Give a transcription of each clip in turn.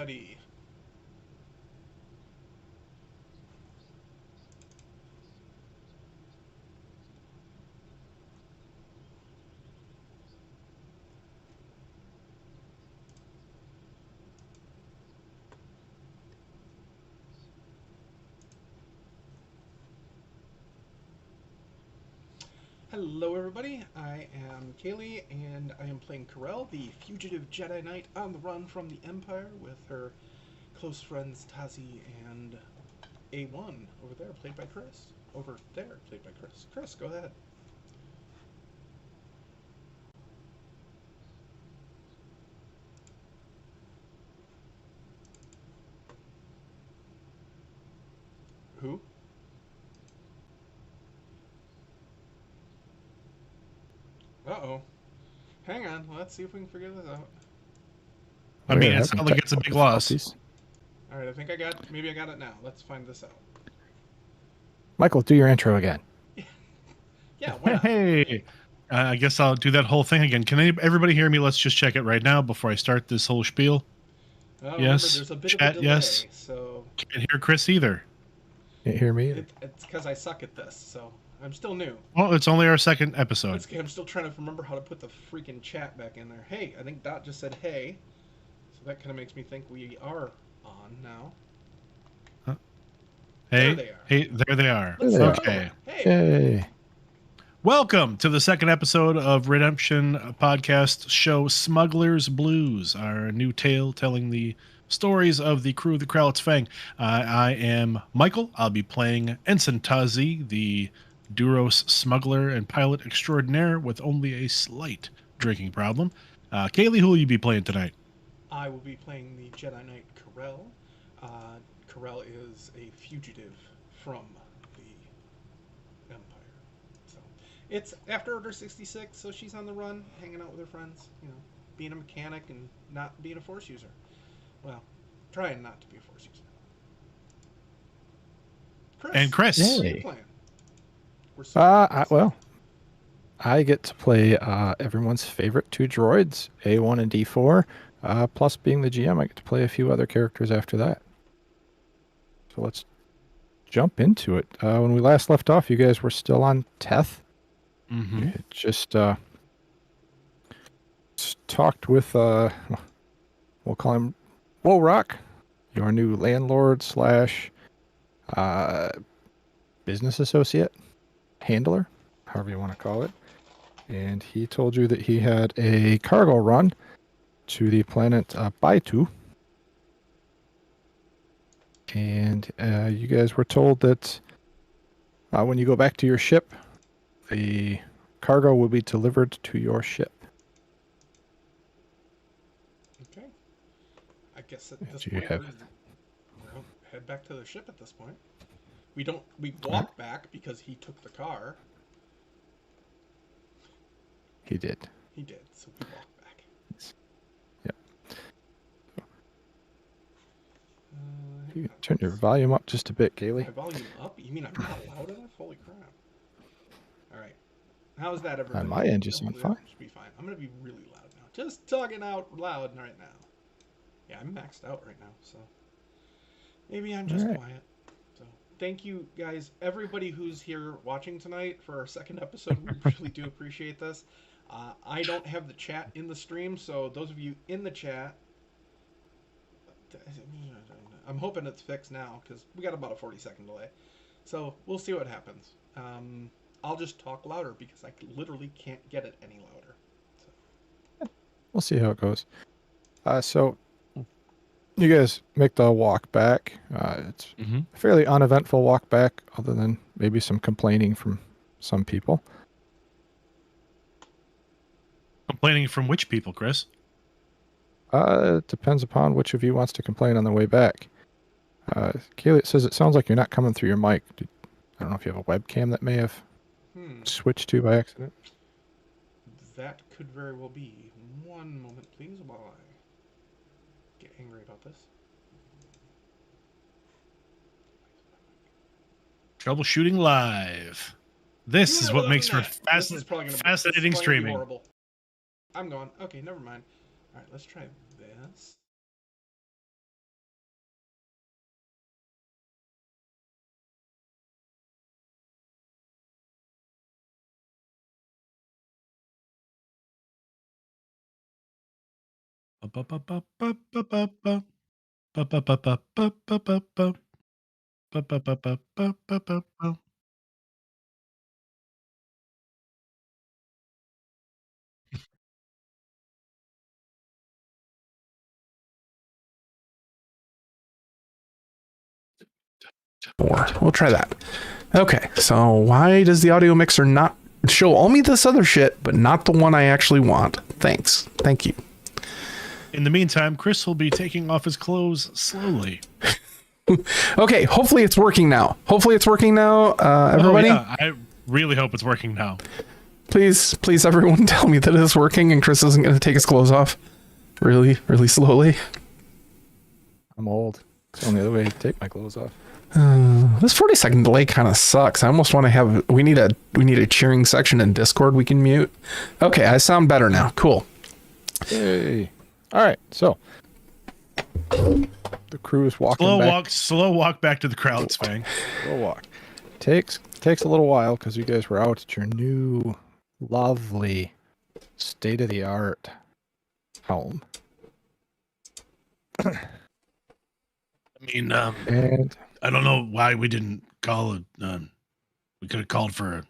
everybody. Hello, everybody. I am Kaylee, and I am playing Corel, the fugitive Jedi Knight on the run from the Empire with her close friends Tazi and A1 over there, played by Chris. Over there, played by Chris. Chris, go ahead. Who? Uh-oh. Hang on, let's see if we can figure this out. I mean, it's not like it's a big loss. Alright, I think maybe I got it now. Let's find this out. Michael, do your intro again. Yeah, why not? Hey, I guess I'll do that whole thing again. Can everybody hear me? Let's just check it right now before I start this whole spiel. Well, Yes. Remember, there's a bit Chat, of a delay, yes. so Can't hear Chris either. Can't hear me either. it's because I suck at this, so I'm still new. Well, it's only our second episode. I'm still trying to remember how to put the freaking chat back in there. Hey, I think Dot just said hey, so that kind of makes me think we are on now. Hey, There they are. hey, there they are. There they are. Okay. Hey, Yay. Welcome to the second episode of Redemption podcast show Smuggler's Blues, our new tale telling the stories of the crew of the Kralitz Fang. I am Michael. I'll be playing Ensign Tazi, the Duros smuggler and pilot extraordinaire with only a slight drinking problem. Kaylee, who will you be playing tonight? I will be playing the Jedi Knight Corel. Corel is a fugitive from the Empire. So it's after Order 66, so she's on the run, hanging out with her friends, being a mechanic and not being a Force user. Well, trying not to be a Force user. Chris, And Chris. what are you Yay. playing? I get to play everyone's favorite two droids, A1 and D4. Plus, being the GM, I get to play a few other characters after that. So let's jump into it. When we last left off, you guys were still on Teth. Mm-hmm. You had just talked with, we'll call him Rock, your new landlord slash business associate, handler, however you want to call it. And he told you that he had a cargo run to the planet Baitu. And you guys were told that when you go back to your ship, the cargo will be delivered to your ship. Okay. I guess at Yeah, this do you point have- we'll head back to the ship at this point. We walk back because he took the car. He did. He did, so we walk back. Yep. Uh, You can turn your volume up just a bit, My Kaylee. volume up? You mean I'm not loud enough? Holy crap. Alright. How's that, everybody? On my end, you sound Hopefully fine. that should be fine. I'm going to be really loud now. Just talking out loud right now. Yeah, I'm maxed out right now, so maybe I'm just Alright. quiet. So thank you guys, everybody who's here watching tonight for our second episode. We really do appreciate this. I don't have the chat in the stream, so those of you in the chat, I'm hoping it's fixed now because we got about a 40-second delay. So we'll see what happens. I'll just talk louder because I literally can't get it any louder. So. We'll see how it goes. So you guys make the walk back. It's Mm-hmm. a fairly uneventful walk back, other than maybe some complaining from some people. Complaining from which people, Chris? It depends upon which of you wants to complain on the way back. Kaylee, it says it sounds like you're not coming through your mic. I don't know if you have a webcam that may have switched to by accident. That could very well be. One moment, please, while I get angry about this. Troubleshooting live. This is what makes for fascinating streaming. Horrible. I'm going. Okay, never mind. All right, let's try this. Four. We'll try that. Okay, so why does the audio mixer not show all me this other shit, but not the one I actually want? Thanks. Thank you. In the meantime, Chris will be taking off his clothes slowly. Okay, hopefully it's working now. Everybody? Oh, yeah. I really hope it's working now. Please, everyone tell me that it's working and Chris isn't going to take his clothes off really, really slowly. I'm old. It's the only other way to take my clothes off. This 40-second delay kind of sucks. I almost want to have, we need a cheering section in Discord we can mute. Okay, I sound better now. Cool. Yay. All right, so the crew is walking back. Slow walk back to the Kralitz Fang. Slow walk. Takes a little while because you guys were out at your new, lovely, state-of-the-art home. I mean, And I don't know why we didn't call it. We could have called for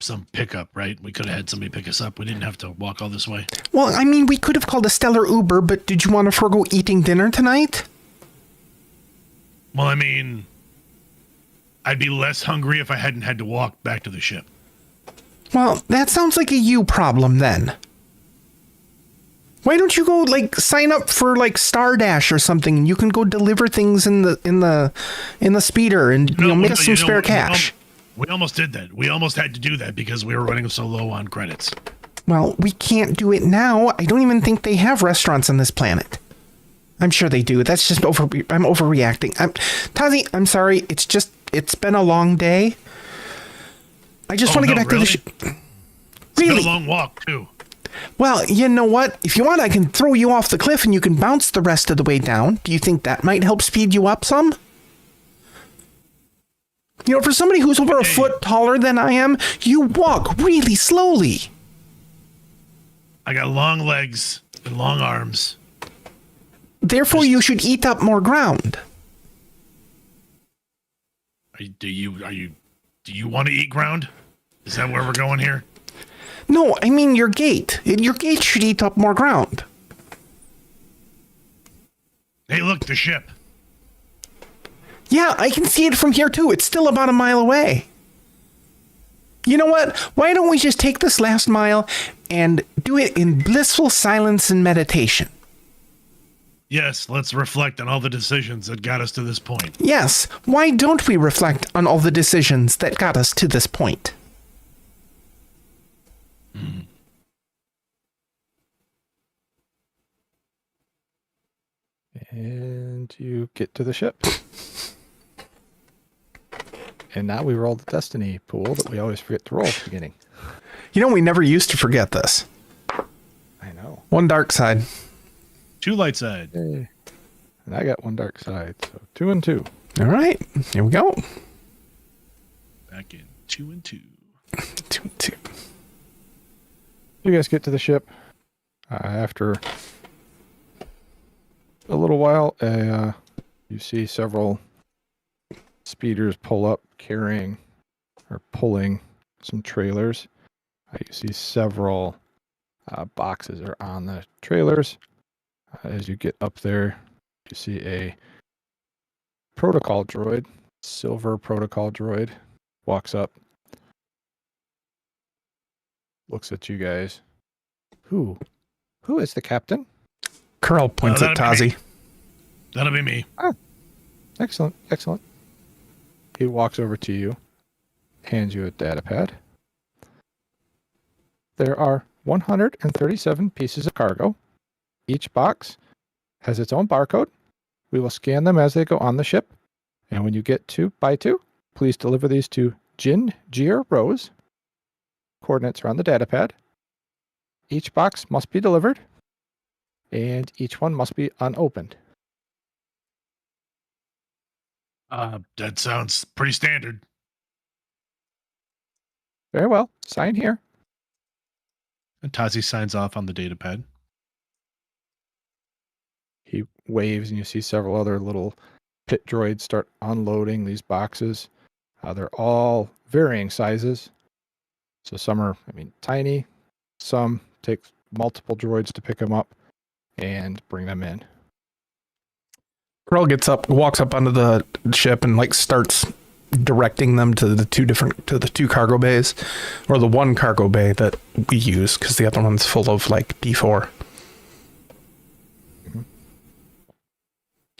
some pickup, right? We could have had somebody pick us up. We didn't have to walk all this way. Well, I mean, we could have called a stellar Uber, but did you want to forego eating dinner tonight? Well, I mean, I'd be less hungry if I hadn't had to walk back to the ship. Well, that sounds like a you problem then. Why don't you go sign up for Stardash or something? And you can go deliver things in the speeder and make us some spare cash. We almost did that. We almost had to do that because we were running so low on credits. Well, we can't do it now. I don't even think they have restaurants on this planet. I'm sure they do. That's just I'm overreacting. Tazi, I'm sorry. It's been a long day. I just want to get back to the ship. It's Really? been a long walk too. Well, you know what? If you want, I can throw you off the cliff and you can bounce the rest of the way down. Do you think that might help speed you up some? For somebody who's over a foot taller than I am, you walk really slowly. I got long legs and long arms. Therefore, you should eat up more ground. Do you want to eat ground? Is that where we're going here? No, I mean your gate. Your gate should eat up more ground. Hey, look, the ship. Yeah, I can see it from here too. It's still about a mile away. You know what? Why don't we just take this last mile and do it in blissful silence and meditation? Yes, let's reflect on all the decisions that got us to this point. Yes, why don't we reflect on all the decisions that got us to this point? And you get to the ship. And now we roll the destiny pool that we always forget to roll at the beginning. We never used to forget this. I know. One dark side. 2 light side. Yay. And I got one dark side, so 2 and 2. All right, here we go. Back in 2 and 2. 2 and 2. You guys get to the ship. After a little while, you see several speeders pull up carrying or pulling some trailers. You see several boxes are on the trailers. As you get up there, you see a protocol droid, silver protocol droid, walks up, looks at you guys. Who is the captain? Curl points at Tazi. That'll be me. Ah, excellent. He walks over to you, hands you a data pad. There are 137 pieces of cargo. Each box has its own barcode. We will scan them as they go on the ship. And when you get 2 by 2, please deliver these to Jin Jier Rose. Coordinates are on the data pad. Each box must be delivered, and each one must be unopened. That sounds pretty standard. Very well. Sign here. And Tazi signs off on the data pad. waves, and you see several other little pit droids start unloading these boxes. They're all varying sizes. So some are, tiny. Some take multiple droids to pick them up and bring them in. Krell gets up, walks up onto the ship, and like starts directing them to the two cargo bays, or the one cargo bay that we use because the other one's full of like D4. Mm-hmm.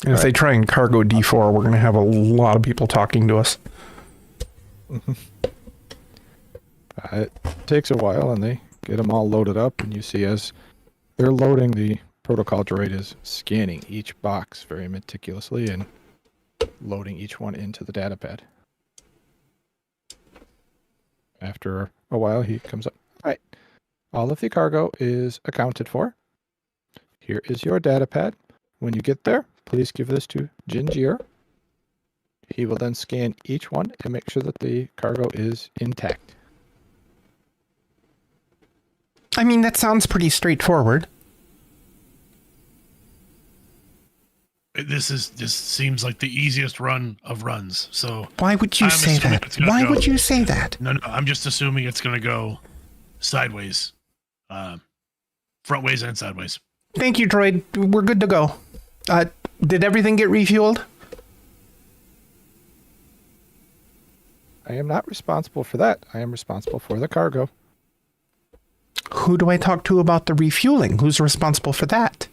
And if they try and cargo D4, we're gonna have a lot of people talking to us. Mm-hmm. It takes a while, and they get them all loaded up, and you see as they're loading, the protocol droid is scanning each box very meticulously and loading each one into the data pad. After a while, he comes up. All right, all of the cargo is accounted for. Here is your data pad. When you get there, please give this to Gingier. He will then scan each one and make sure that the cargo is intact. I mean, that sounds pretty straightforward. This seems like the easiest run of runs. So why would you say that? Why would you say that? No, I'm just assuming it's going to go sideways, frontways and sideways. Thank you, droid. We're good to go. Did everything get refueled? I am not responsible for that. I am responsible for the cargo. Who do I talk to about the refueling? Who's responsible for that?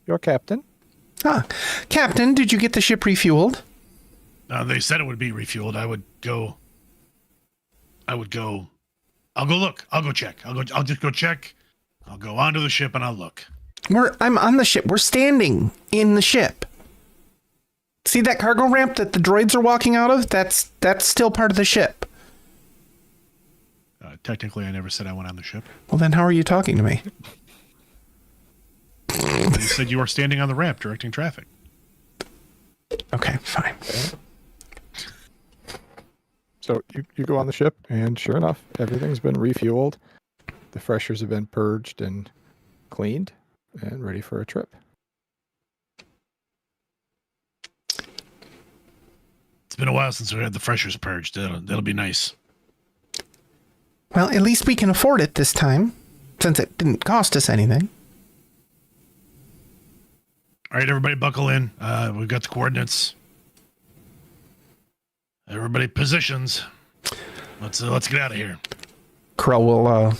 Your captain. Captain, did you get the ship refueled? They said it would be refueled. I'll go look. I'll go check. I'll just go check. I'll go onto the ship and I'll look. I'm on the ship. We're standing in the ship. See that cargo ramp that the droids are walking out of? That's still part of the ship. Technically, I never said I went on the ship. Well, then how are you talking to me? You said you were standing on the ramp directing traffic. Okay, fine. So you go on the ship, and sure enough, everything's been refueled. The freshers have been purged and cleaned and ready for a trip. It's been a while since we had the freshers purged. That'll be nice. Well, at least we can afford it this time, since it didn't cost us anything. All right, everybody buckle in. We've got the coordinates. Everybody positions. Let's get out of here. Krell will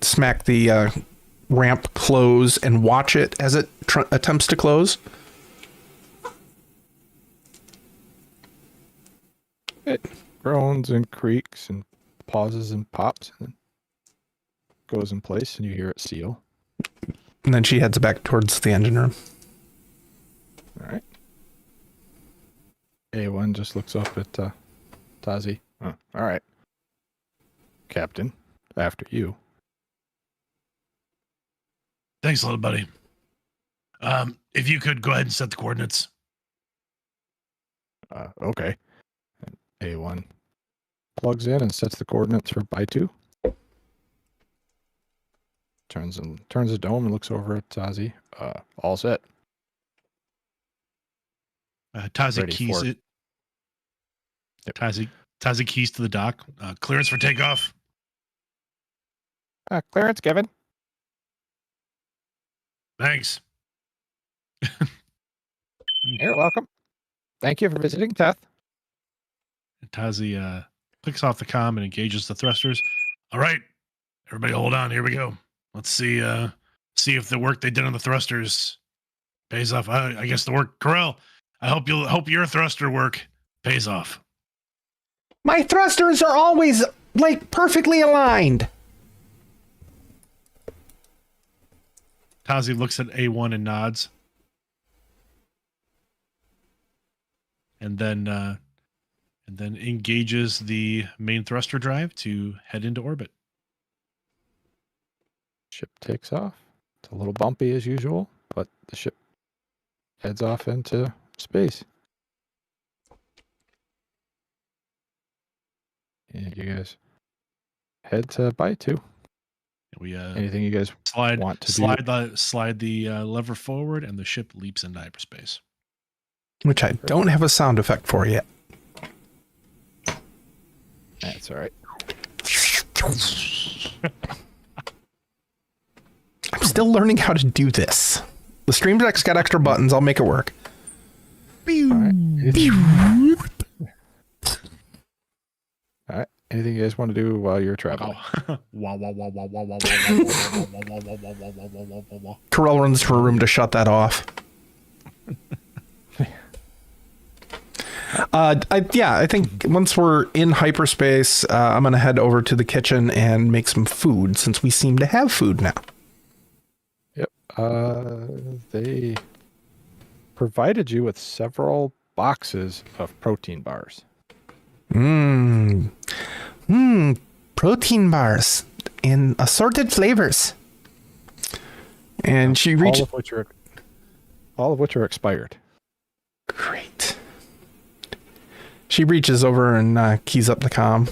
smack the ramp close and watch it as it attempts to close. It groans and creaks and pauses and pops and then goes in place, and you hear it seal. And then she heads back towards the engine room. All right. A1 just looks up at Tazi. All right. Captain, after you. Thanks, little buddy. If you could go ahead and set the coordinates. Okay. And A1 plugs in and sets the coordinates for by 2. Turns the dome and looks over at Tazi. All set. Tazi Ready keys for it. Yep. Tazi keys to the dock. Clearance for takeoff. Clearance, Kevin. Thanks. You're welcome. Thank you for visiting, Teth. Tazi clicks off the comm and engages the thrusters. All right, everybody, hold on. Here we go. Let's see if the work they did on the thrusters pays off. I guess the work, Corell. I hope your thruster work pays off. My thrusters are always like perfectly aligned. Tazi looks at A1 and nods, and then engages the main thruster drive to head into orbit. Ship takes off. It's a little bumpy as usual, but the ship heads off into space. And you guys head to by 2. We Anything you guys want to slide the lever forward, and the ship leaps into hyperspace. Which I don't have a sound effect for yet. That's all right. I'm still learning how to do this. The Stream Deck's got extra buttons. I'll make it work. All right. All right. Anything you guys want to do while you're traveling? Corell runs to her room to shut that off. I think once we're in hyperspace, I'm going to head over to the kitchen and make some food since we seem to have food now. Yep. They provided you with several boxes of protein bars. Protein bars in assorted flavors. And she reached all of which are expired. Great. She reaches over and keys up the comm.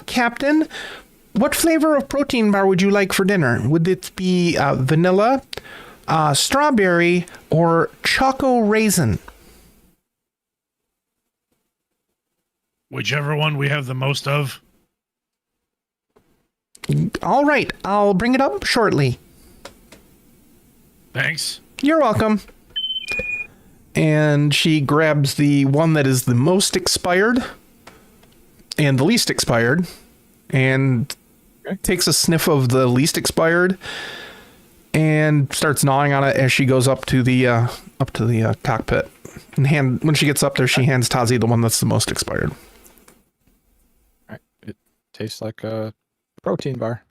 Captain, what flavor of protein bar would you like for dinner? Would it be vanilla, strawberry, or choco raisin? Whichever one we have the most of. All right, I'll bring it up shortly. Thanks. You're welcome. And she grabs the one that is the most expired and the least expired and takes a sniff of the least expired and starts gnawing on it as she goes up to the cockpit. And when she gets up there, she hands Tazi the one that's the most expired. All right. It tastes like a protein bar.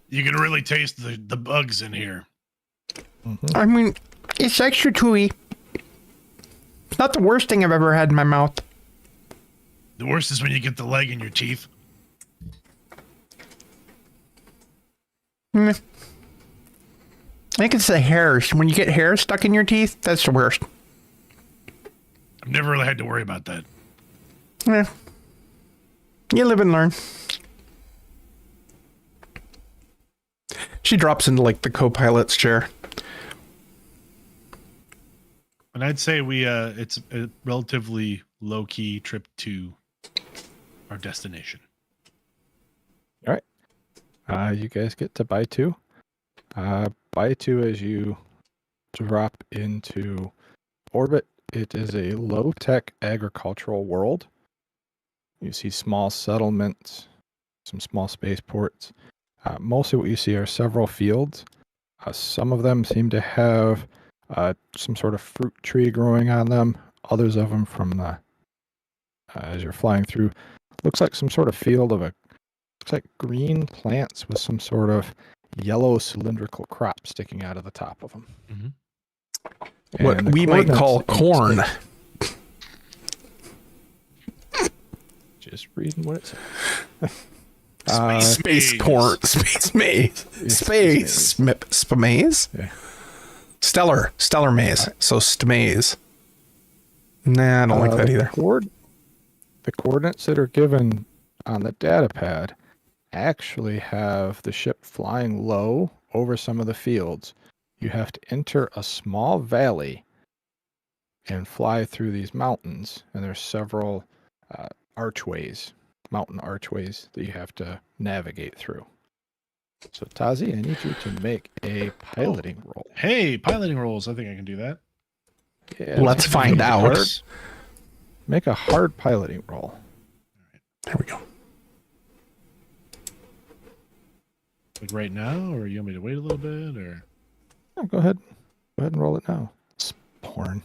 You can really taste the bugs in here. Mm-hmm. I mean, it's extra chewy. It's not the worst thing I've ever had in my mouth. The worst is when you get the leg in your teeth. I think it's the hairs. When you get hair stuck in your teeth, that's the worst. I've never really had to worry about that. Yeah. You live and learn. She drops into like the co-pilot's chair. And I'd say it's a relatively low-key trip to our destination. All right. You guys get to buy two. Buy two as you drop into orbit. It is a low-tech agricultural world. You see small settlements, some small spaceports. Mostly what you see are several fields. Some of them seem to have some sort of fruit tree growing on them. Others of them from the as you're flying through, looks like some sort of field of looks like green plants with some sort of yellow cylindrical crop sticking out of the top of them. Mm-hmm. What we might call corn. Just reading what it says. Space corn. Space maize. Space maize? Yeah. Stellar maize. Right. So stmaze. Nah, I don't like that either. The coordinates that are given on the data pad actually have the ship flying low over some of the fields. You have to enter a small valley and fly through these mountains, and there's several mountain archways that you have to navigate through. So Tazi, I need you to make a piloting roll. Hey, piloting rolls. I think I can do that. Yeah, let's find out. Make a hard piloting roll. All right. There we go. Like right now, or you want me to wait a little bit, or? Oh, go ahead and roll it now. Porn.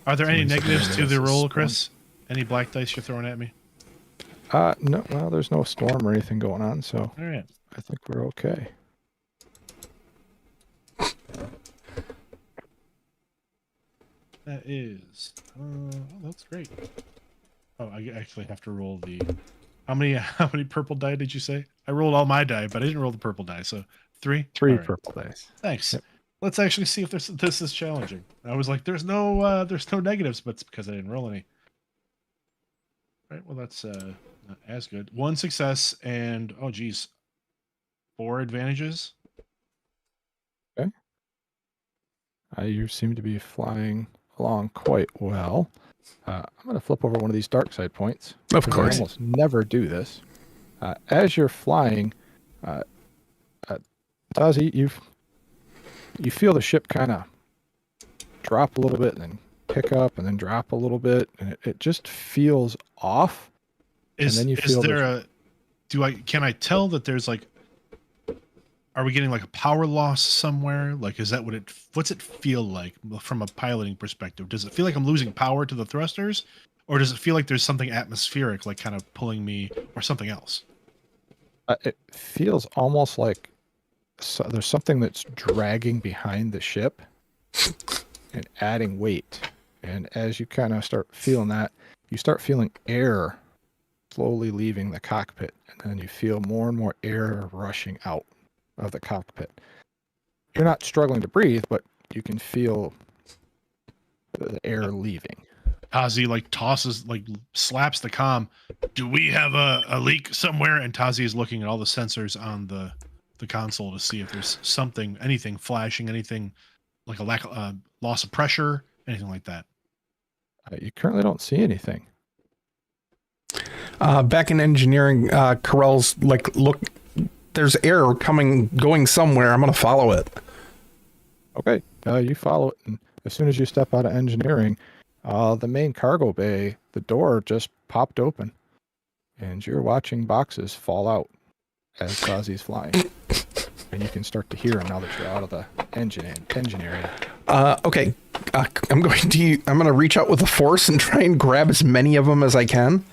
Are there any negatives to the roll, Chris? Any black dice you're throwing at me? No. Well, there's no storm or anything going on, so all right. I think we're okay. That is. Oh, that's great. Oh, I actually have to roll the. How many purple die did you say? I rolled all my die, but I didn't roll the purple die. So 3. Three all right. purple dice. Thanks. Yep. Let's actually see if this is challenging. I was like, there's no negatives, but it's because I didn't roll any. All right. Well, that's Not as good. 1 success and, oh, geez, 4 advantages. You seem to be flying along quite well. I'm going to flip over one of these dark side points. Of because course. I almost never do this. As you're flying, Tazi, you feel the ship kind of drop a little bit and then pick up and then drop a little bit, and it just feels off. And then you feel can I tell that there's like, are we getting like a power loss somewhere? Like, is that what's it feel like from a piloting perspective? Does it feel like I'm losing power to the thrusters, or does it feel like there's something atmospheric, like kind of pulling me, or something else? It feels almost like there's something that's dragging behind the ship and adding weight. And as you kind of start feeling that, you start feeling air slowly leaving the cockpit, and then you feel more and more air rushing out of the cockpit. You're not struggling to breathe, but you can feel the air leaving. Tazi slaps the comm. Do we have a leak somewhere? And Tazi is looking at all the sensors on the console to see if there's anything flashing, anything like a loss of pressure, anything like that. You currently don't see anything. Back in engineering, Carell's like, look, there's air going somewhere. I'm going to follow it. Okay, you follow it, and as soon as you step out of engineering, the main cargo bay, the door just popped open, and you're watching boxes fall out as Tazi's flying. And you can start to hear them now that you're out of the engine area. Okay, I'm going to reach out with the force and try and grab as many of them as I can.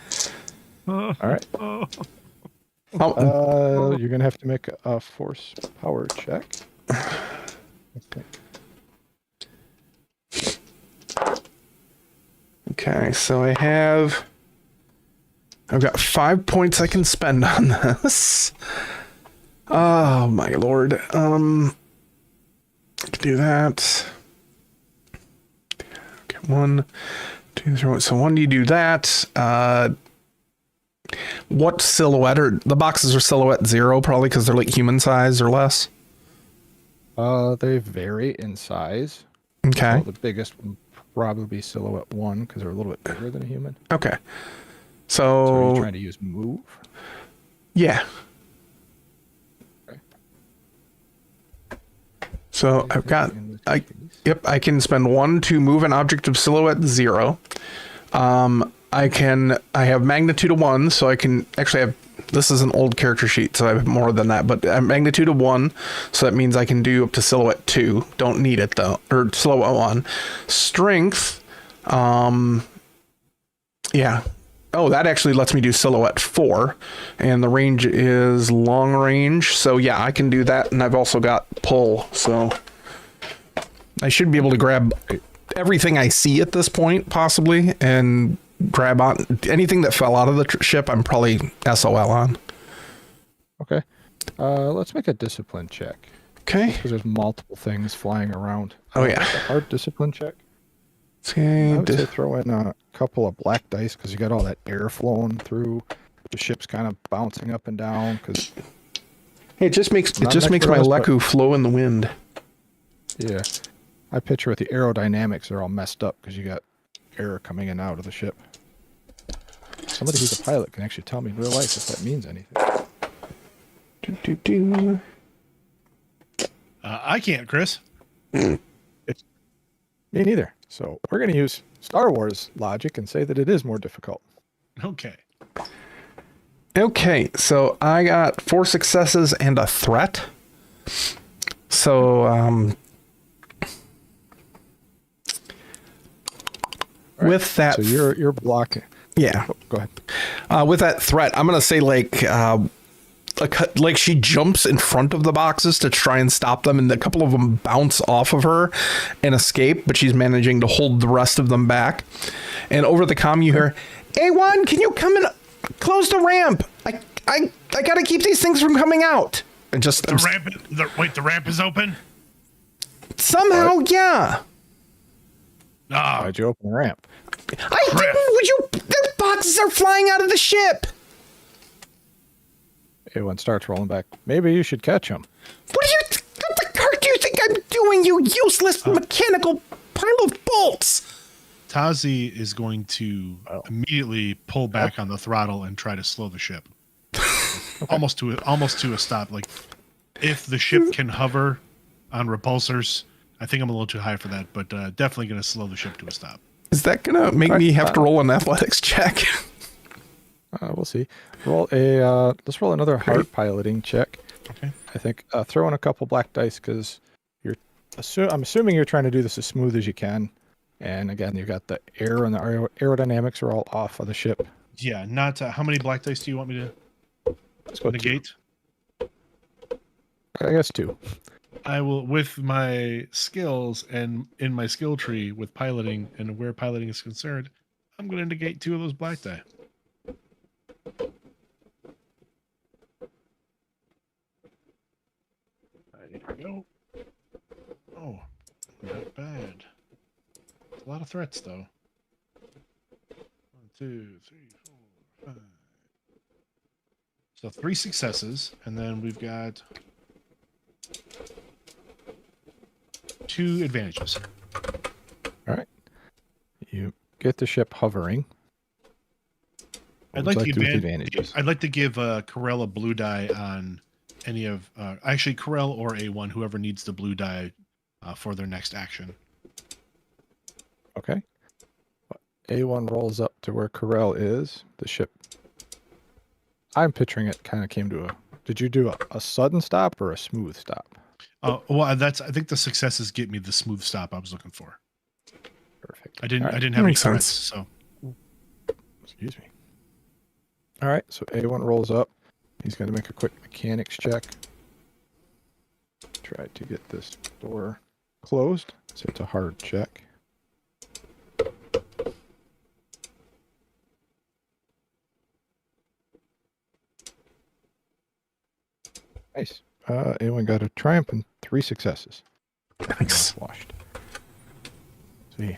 All right. You're going to have to make a force power check. Okay, so I've got 5 points I can spend on this. Oh my lord. I can do that. Okay, 1, 2, 3. So 1, you do that. What silhouette? Or the boxes are silhouette 0, probably because they're like human size or less. They vary in size. Okay. So the biggest would probably be silhouette 1 because they're a little bit bigger than a human. Okay. So are So you trying to use move? yeah. Okay. So I've got I can spend 1 to move an object of silhouette 0. I have magnitude of 1, so I can actually have, this is an old character sheet, so I have more than that, but magnitude of 1, so that means I can do up to silhouette 2. Don't need it though, or silhouette 1. Strength, yeah. Oh, that actually lets me do silhouette 4, and the range is long range, so yeah, I can do that, and I've also got pull, so I should be able to grab everything I see at this point, possibly, and grab on anything that fell out of the ship. I'm probably SOL on. Okay. Let's make a discipline check. Okay. Because there's multiple things flying around. Oh, yeah. Make a hard discipline check. Okay. I would say throw in a couple of black dice because you got all that air flowing through. The ship's kind of bouncing up and down because It just makes my Leku flow in the wind. Yeah. I picture with the aerodynamics are all messed up because you got air coming in and out of the ship. Somebody who's a pilot can actually tell me in real life if that means anything. I can't, Chris. Me neither. So we're going to use Star Wars logic and say that it is more difficult. Okay. Okay, so I got 4 successes and a threat. So, with that, so you're blocking. Yeah. Oh, go ahead. With that threat, I'm gonna say like she jumps in front of the boxes to try and stop them, and a couple of them bounce off of her and escape, but she's managing to hold the rest of them back. And over the comm, you hear, "A1, can you come and close the ramp? I gotta keep these things from coming out." And just the ramp is open? Somehow, yeah. Ah, Why'd you open the ramp? I didn't. The boxes are flying out of the ship. A1 starts rolling back. Maybe you should catch him. What the heck do you think I'm doing, you useless mechanical pile of bolts? Tazi is going to immediately pull back on the throttle and try to slow the ship. almost to a stop. Like, if the ship can hover on repulsors, I think I'm a little too high for that, but definitely going to slow the ship to a stop. Is that going to make me have to roll an athletics check? We'll see. Let's roll another hard piloting check. Okay. I think throw in a couple black dice because I'm assuming you're trying to do this as smooth as you can. And again, you've got the air and the aerodynamics are all off of the ship. Yeah, not how many black dice do you want me to Let's go negate? 2. I guess 2. I will, with my skills and in my skill tree with piloting and where piloting is concerned, I'm going to negate 2 of those black die. There we go. Oh, not bad. A lot of threats, though. 1, 2, 3, 4, 5. So 3 successes, and then we've got 2 advantages. All right. You get the ship hovering. I'd like to give Corell a blue die on any of actually Corell or A1, whoever needs the blue die for their next action. Okay. A1 rolls up to where Corell is. The ship. I'm picturing it kind of came to a. Did you do a sudden stop or a smooth stop? Well, I think the successes get me the smooth stop I was looking for. Perfect. I didn't All right. have any Makes threats, sense. so. Excuse me. All right, so A1 rolls up. He's going to make a quick mechanics check. Try to get this door closed. So it's a hard check. Nice. A1 got a triumph and 3 successes. Nice. Washed. So he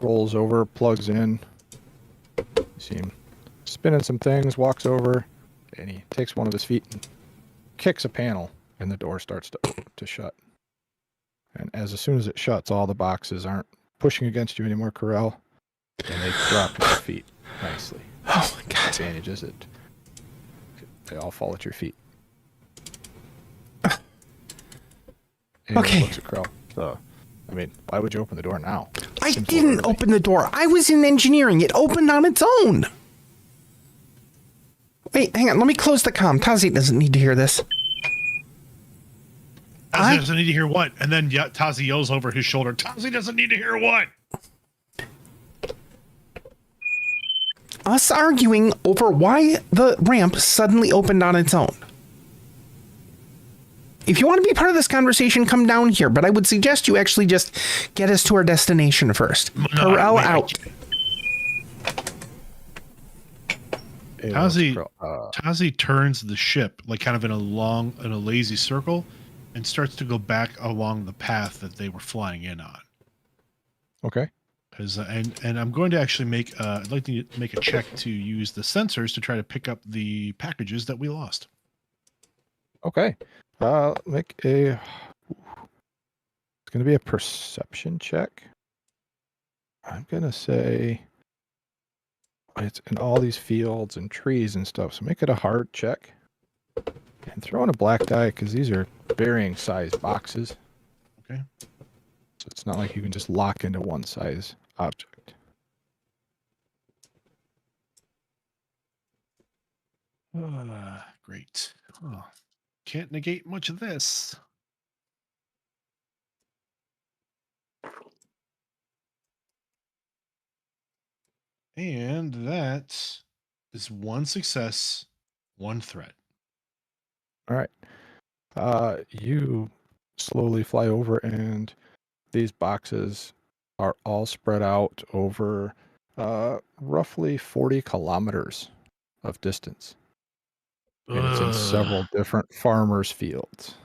rolls over, plugs in. You see him spinning some things, walks over, and he takes one of his feet and kicks a panel, and the door starts to shut. And as soon as it shuts, all the boxes aren't pushing against you anymore, Corell, and they drop at your feet nicely. Oh my god. Advantage is it they all fall at your feet. And Okay. he looks at Corell. I mean, why would you open the door now? I Seems didn't early. open the door. I was in engineering. It opened on its own. Wait, hang on. Let me close the comm. Tazi doesn't need to hear this. Tazi doesn't need to hear what? And then Tazi yells over his shoulder, Tazi doesn't need to hear what? Us arguing over why the ramp suddenly opened on its own. If you want to be part of this conversation, come down here, but I would suggest you actually just get us to our destination first. Corell out. Tazi turns the ship like kind of in a lazy circle and starts to go back along the path that they were flying in on. Okay. And I'm going to actually I'd like to make a check to use the sensors to try to pick up the packages that we lost. Okay. Make a. It's going to be a perception check. I'm going to say it's in all these fields and trees and stuff. So make it a hard check. And throw in a black die because these are varying size boxes. Okay. So it's not like you can just lock into one size object. Great. Oh, can't negate much of this. And that is 1 success, 1 threat. All right. You slowly fly over, and these boxes are all spread out over roughly 40 kilometers of distance. And it's in several different farmers' fields.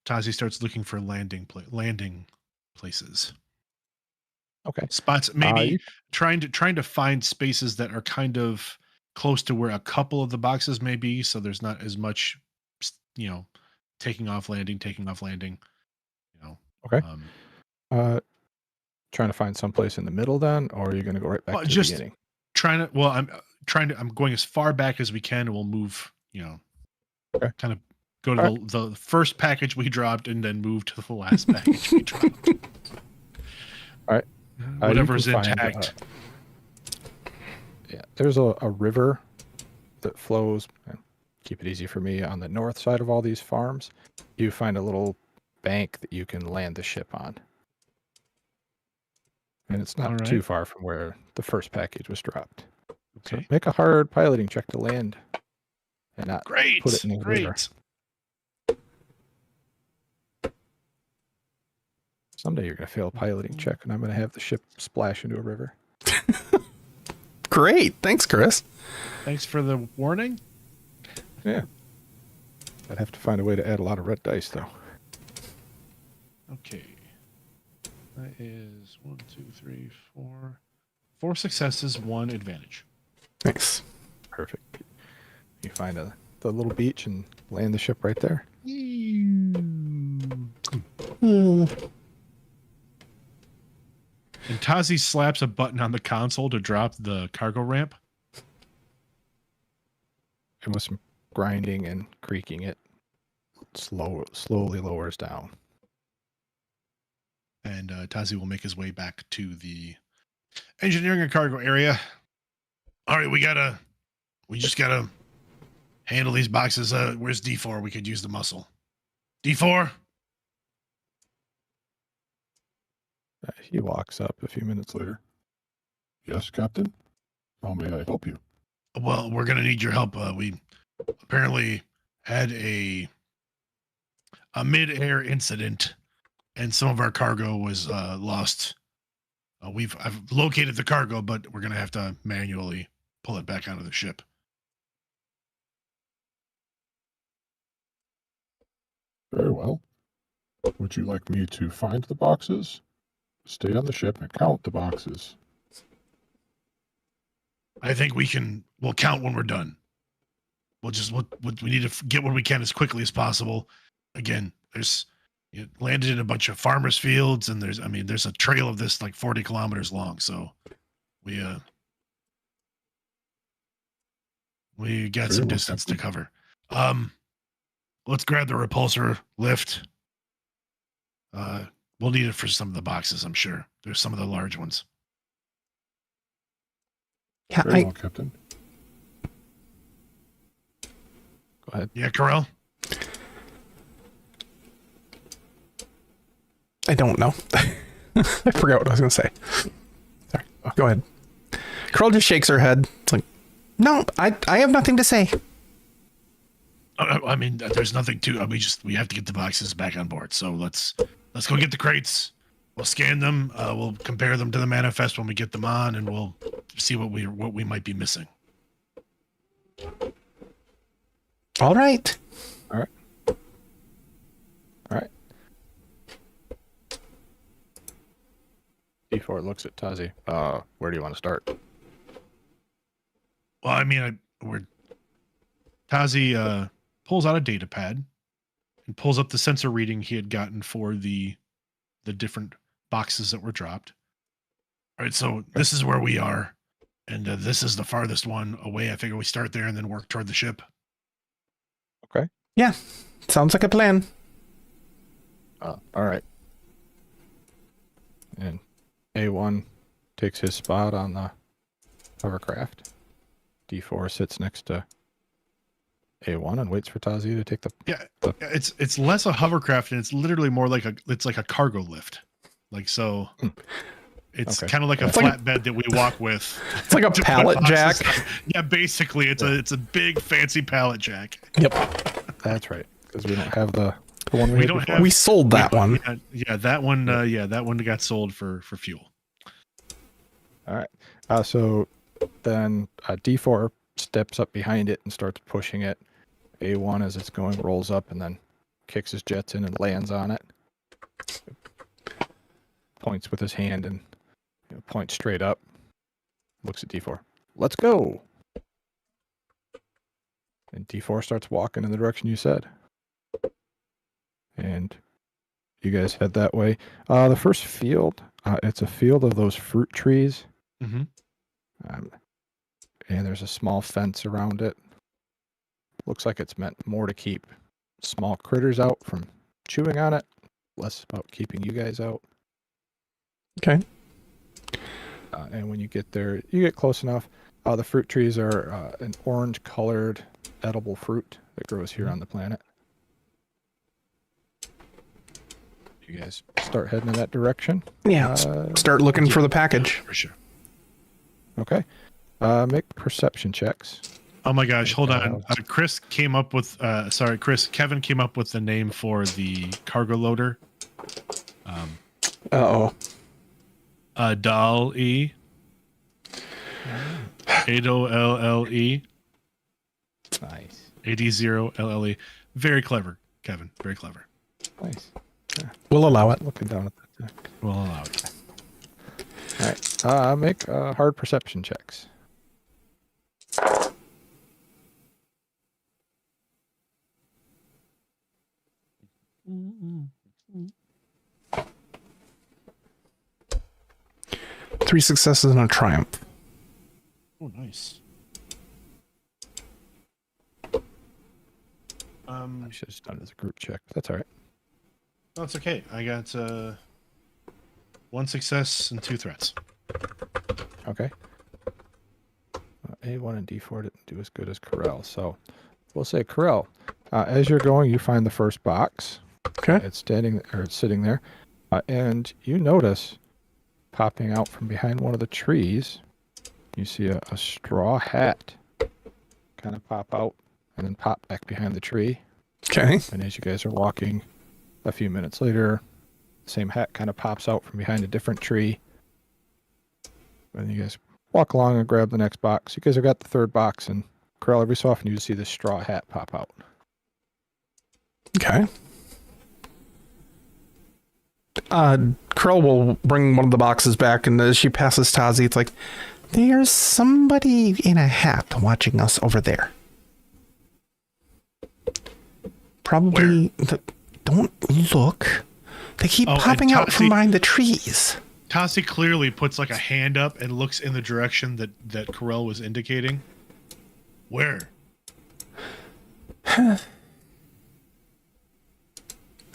Tazi starts looking for landing places. Okay. spots. Maybe you- trying to find spaces that are kind of close to where a couple of the boxes may be, so there's not as much, taking off, landing. Okay. Um, Trying to find someplace in the middle then, or are you going to go right back well, to the just beginning? I'm going as far back as we can, and we'll move. Okay. Kind of go to All the first package we dropped, and then move to the last package we dropped. All right. Whatever's you can find, intact. there's a river that flows. Keep it easy for me. On the north side of all these farms, you find a little bank that you can land the ship on. And it's not All too right. far from where the first package was dropped. So Okay. make a hard piloting check to land and not Great. put it in the river. Someday you're going to fail a piloting check, and I'm going to have the ship splash into a river. Great. Thanks, Chris. Thanks for the warning. Yeah. I'd have to find a way to add a lot of red dice, though. Okay. That is 1, 2, 3, 4. 4 successes, 1 advantage. Nice. Perfect. You find the little beach and land the ship right there. And Tazi slaps a button on the console to drop the cargo ramp. And with some grinding and creaking, it slowly lowers down. And Tazi will make his way back to the engineering and cargo area. All right, we just gotta handle these boxes. Where's D4? We could use the muscle. D4? He walks up a few minutes later. Yes, Captain? How may I help you? Well, we're gonna need your help. We apparently had a mid-air incident, and some of our cargo was lost. I've located the cargo, but we're gonna have to manually pull it back onto the ship. Very well. Would you like me to find the boxes? Stay on the ship and count the boxes. I think we'll count when we're done. We need to get what we can as quickly as possible. Again, it landed in a bunch of farmers' fields, and there's a trail of this like 40 kilometers long. So we got Very some well, distance to Captain. cover. Let's grab the repulsor lift. We'll need it for some of the boxes, I'm sure. There's some of the large ones. Yeah, Very well, Captain. Go ahead. Yeah, Corel? I don't know. I forgot what I was going to say. Sorry. Go ahead. Curl just shakes her head. It's like, no, I have nothing to say. I mean, there's nothing to. We have to get the boxes back on board. So let's go get the crates. We'll scan them. We'll compare them to the manifest when we get them on, and we'll see what we might be missing. All right. All right. D4 looks at Tazi. Where do you want to start? Well, I mean, Tazi pulls out a data pad and pulls up the sensor reading he had gotten for the different boxes that were dropped. All right, so this is where we are, and this is the farthest one away. I figure we start there and then work toward the ship. Okay. Yeah. Sounds like a plan. All right. And A1 takes his spot on the hovercraft. D4 sits next to A1 and waits for Tazi to take the. It's less a hovercraft and it's literally more like a cargo lift. Like so, it's Okay. kind of like a It's like- flatbed that we walk with. It's like a to put pallet boxes jack. on. Yeah, basically, it's a big fancy pallet jack. Yep. That's right, because we don't have the one we We had don't before. have- We sold that one. Yeah, that one. That one got sold for fuel. All right. So then D4 steps up behind it and starts pushing it. A1, as it's going, rolls up and then kicks his jets in and lands on it. Points with his hand, and Point straight up. Looks at D4. Let's go. And D4 starts walking in the direction you said. And you guys head that way. The first field, it's a field of those fruit trees. Mm-hmm. And there's a small fence around it. Looks like it's meant more to keep small critters out from chewing on it, less about keeping you guys out. Okay. And when you get there, you get close enough. The fruit trees are an orange-colored edible fruit that grows here on the planet. You guys start heading in that direction. Yeah. Start looking for the package. For sure. Okay. Make perception checks. Oh my gosh, hold on. Kevin came up with the name for the cargo loader. Dal-E. ADOLLE. Nice. AD0LLE. Very clever, Kevin. Very clever. Nice. Yeah. We'll allow it. Looking down at that. We'll allow it. All right. Make hard perception checks. Three successes and a triumph. Oh, nice. I should have just done it as a group check. That's all right. No, it's okay. I got 1 success and 2 threats. Okay. A1 and D4 didn't do as good as Corel, so we'll say Corel. As you're going, you find the first box. Okay. It's sitting there, and you notice popping out from behind one of the trees. You see a straw hat kind of pop out and then pop back behind the tree. Okay. And as you guys are walking, a few minutes later, the same hat kind of pops out from behind a different tree. And you guys walk along and grab the next box. You guys have got the third box, and Corel, every so often you see this straw hat pop out. Okay. Krell will bring one of the boxes back, and as she passes Tazi, it's like, there's somebody in a hat watching us over there. Probably. Don't look. They keep popping out from behind the trees. Tassi clearly puts like a hand up and looks in the direction that Corel was indicating. Where?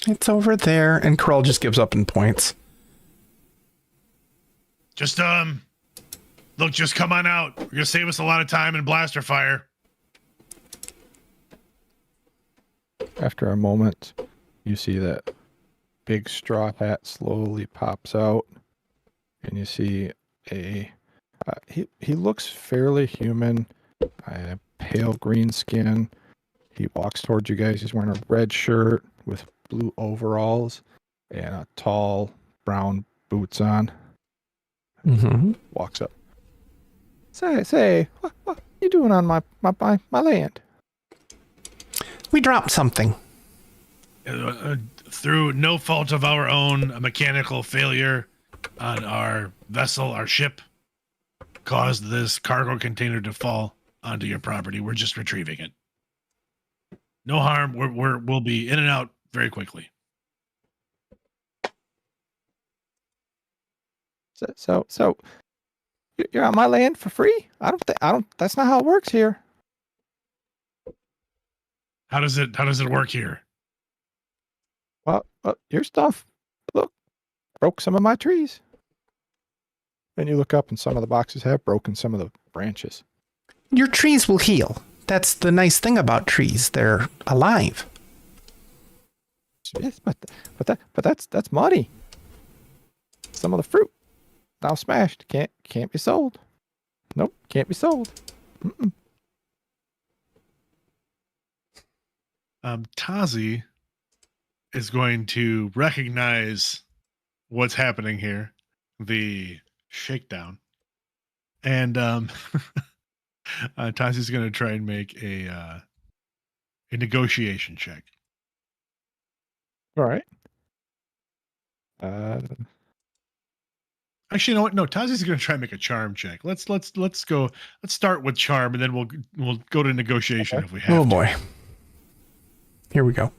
It's over there, and Corel just gives up and points. Just look, just come on out. You're gonna save us a lot of time and blaster fire. After a moment, you see that big straw hat slowly pops out, and you see he looks fairly human, pale green skin. He walks towards you guys. He's wearing a red shirt with blue overalls and tall brown boots on. Mm-hmm. Walks up. Say, what you doing on my land? We dropped something. Through no fault of our own, a mechanical failure on our vessel, our ship, caused this cargo container to fall onto your property. We're just retrieving it. No harm. We'll be in and out very quickly. So you're on my land for free? I don't. That's not how it works here. How does it work here? Well, your stuff, look, broke some of my trees. And you look up, and some of the boxes have broken some of the branches. Your trees will heal. That's the nice thing about trees. They're alive. Yes, but that's money. Some of the fruit now smashed can't be sold. Nope, can't be sold. Mm-mm. Tazi is going to recognize what's happening here, the shakedown, and Tazi's going to try and make a negotiation check. All right. Actually, you know what? No, Tazi's going to try and make a charm check. Let's go. Let's start with charm, and then we'll go to negotiation if we have Oh to. boy. Here we go.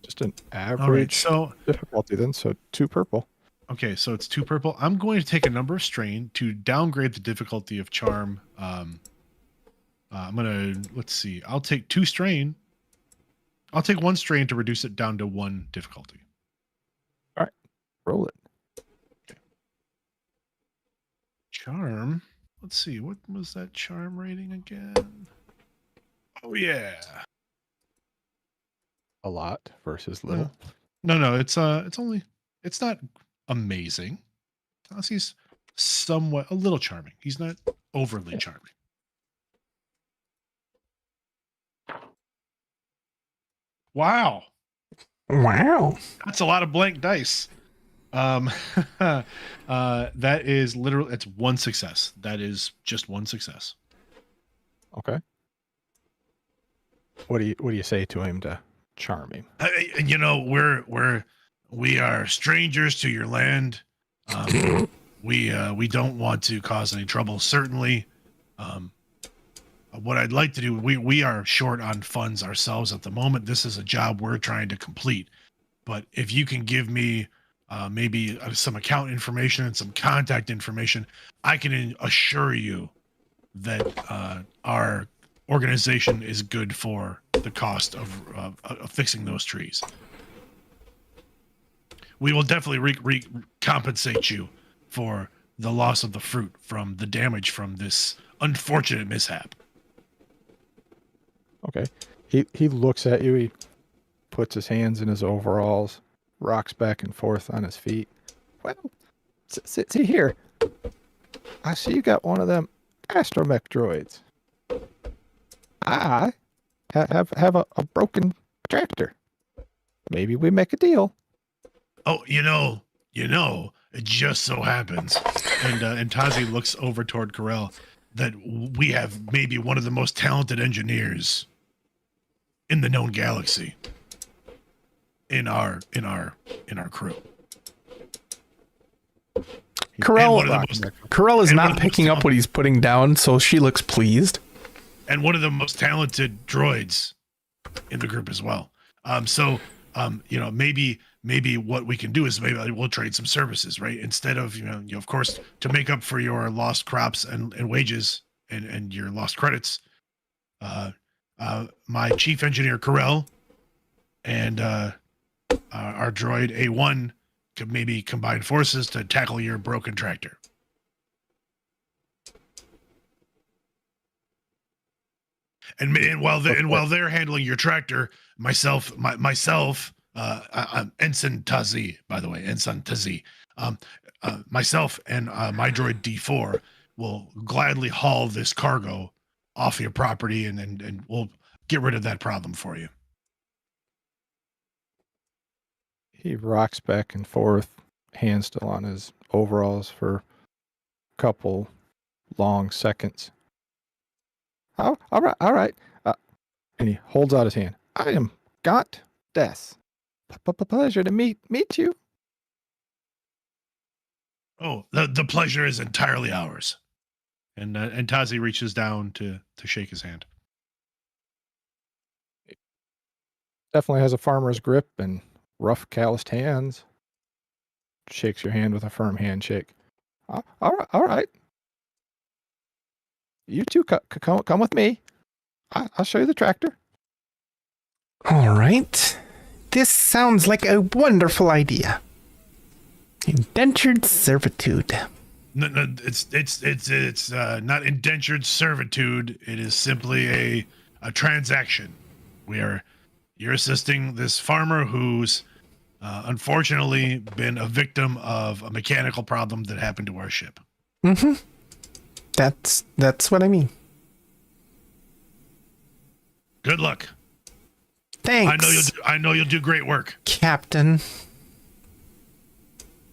Just an average All right. So difficulty then. So 2 purple. okay, so it's 2 purple. I'm going to take a number of strain to downgrade the difficulty of charm. I'm gonna let's see. I'll take 2 strain. I'll take 1 strain to reduce it down to 1 difficulty. Roll it. Charm. Let's see. What was that charm rating again? Oh yeah. A lot versus little. No. It's not amazing. He's somewhat a little charming. He's not overly charming. Wow. Wow. That's a lot of blank dice. That is literally it's 1 success. That is just 1 success. Okay. What do you say to him to charm him? You know, we are strangers to your land. We don't want to cause any trouble. Certainly, what I'd like to do, we are short on funds ourselves at the moment. This is a job we're trying to complete. But if you can give me maybe some account information and some contact information, I can assure you that our organization is good for the cost of fixing those trees. We will definitely compensate you for the loss of the fruit from the damage from this unfortunate mishap. Okay. He looks at you. He puts his hands in his overalls, rocks back and forth on his feet. Well, see here. I see you got one of them astromech droids. I have a broken tractor. Maybe we make a deal. Oh, you know, it just so happens, and Tazi looks over toward Corell, that we have maybe one of the most talented engineers in the known galaxy in our crew. Corell is not picking up what he's putting down, so she looks pleased. And one of the most talented droids in the group as well. You know, maybe what we can do is maybe we'll trade some services, right? Instead of, of course, to make up for your lost crops and wages and your lost credits, my chief engineer, Corell, and our droid A1 could maybe combine forces to tackle your broken tractor. And while they're handling your tractor, myself, I'm Ensign Tazi, by the way, Ensign Tazi. Myself and my droid D4 will gladly haul this cargo off your property, and we'll get rid of that problem for you. He rocks back and forth, hands still on his overalls for a couple long seconds. Oh, all right. And he holds out his hand. I am Gaunt Death. Pleasure to meet you. Oh, the pleasure is entirely ours. And Tazi reaches down to shake his hand. Definitely has a farmer's grip and rough, calloused hands. Shakes your hand with a firm handshake. All right. You two come with me. I'll show you the tractor. All right. This sounds like a wonderful idea. Indentured servitude. No, it's not indentured servitude. It is simply a transaction. You're assisting this farmer who's unfortunately been a victim of a mechanical problem that happened to our ship. Mm-hmm. That's what I mean. Good luck. Thanks. I know you'll do great work, Captain.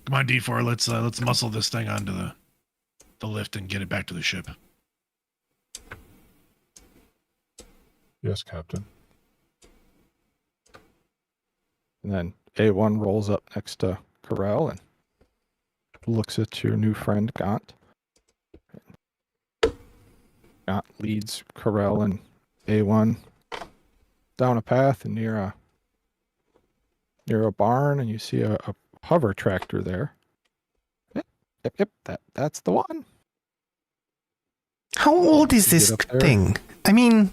Come on, D4. Let's muscle this thing onto the lift and get it back to the ship. Yes, Captain. And then A1 rolls up next to Corell and looks at your new friend Gaunt. Gaunt leads Corel and A1 down a path and near a barn, and you see a hover tractor there. Yep, that's the one. How old is You this get up there. thing? I mean,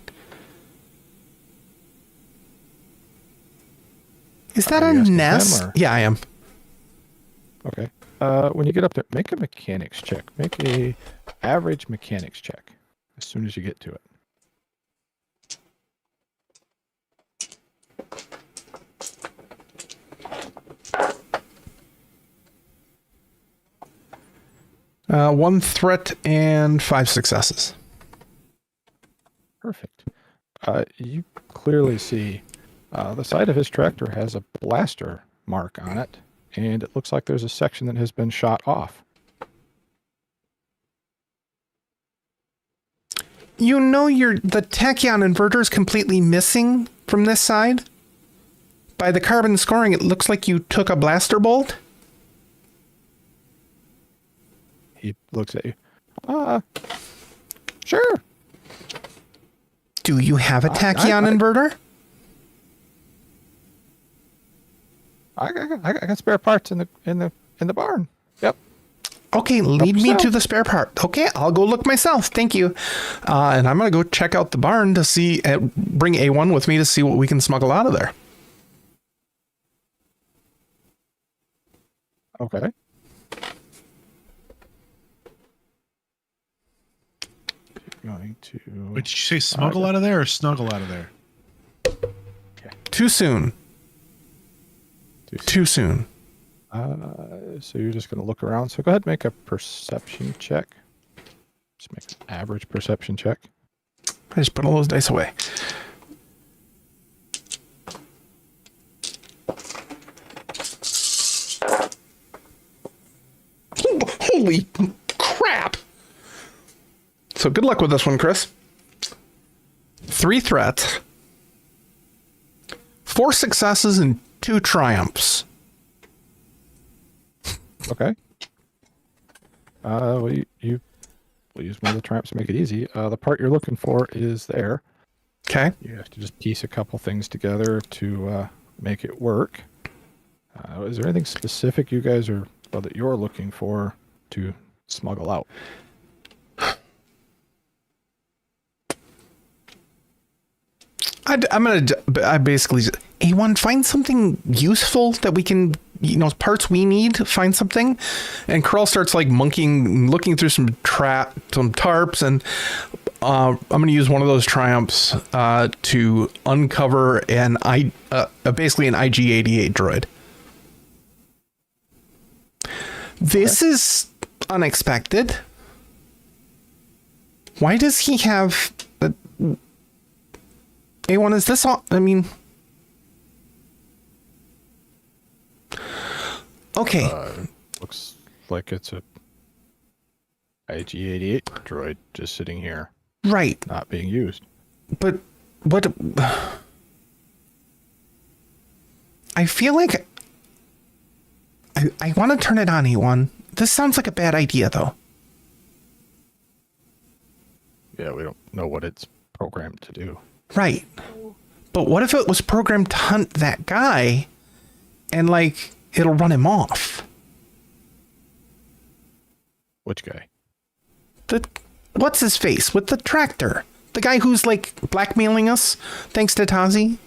is that Are a you asking him, nest? or- Yeah, I am. Okay. When you get up there, make a mechanics check. Make a average mechanics check as soon as you get to it. One threat and 5 successes. Perfect. You clearly see the side of his tractor has a blaster mark on it, and it looks like there's a section that has been shot off. You know the tachyon inverter is completely missing from this side. By the carbon scoring, it looks like you took a blaster bolt. He looks at you. Sure. Do you have a tachyon inverter? I got spare parts in the barn. Yep. Okay, lead me yourself. to the spare part. Okay, I'll go look myself. Thank you. And I'm going to go check out the barn to see, bring A1 with me to see what we can smuggle out of there. Okay. You're going to. Wait, did you say smuggle out of there or snuggle out of there? Too soon. Too soon. So you're just going to look around. So go ahead and make a perception check. Just make an average perception check. I just put all those dice away. Holy crap! So good luck with this one, Chris. 3 threats, 4 successes, and 2 triumphs. Okay. Well, you will use one of the triumphs to make it easy. The part you're looking for is there. Okay. You have to just piece a couple things together to make it work. Is there anything specific you guys are that you're looking for to smuggle out? I basically just, A1, find something useful that we can, parts we need, find something. And Carl starts like monkeying, looking through some tarps, and I'm going to use one of those triumphs to uncover basically an IG-88 droid. This is unexpected. Why does he have A1, is this all? I mean, okay. Looks like it's a IG-88 droid just sitting here, Right. not being used. But what? I feel like I want to turn it on, A1. This sounds like a bad idea, though. Yeah, we don't know what it's programmed to do. Right. But what if it was programmed to hunt that guy and, like, it'll run him off? Which guy? What's his face with the tractor? The guy who's, like, blackmailing us thanks to Tazi?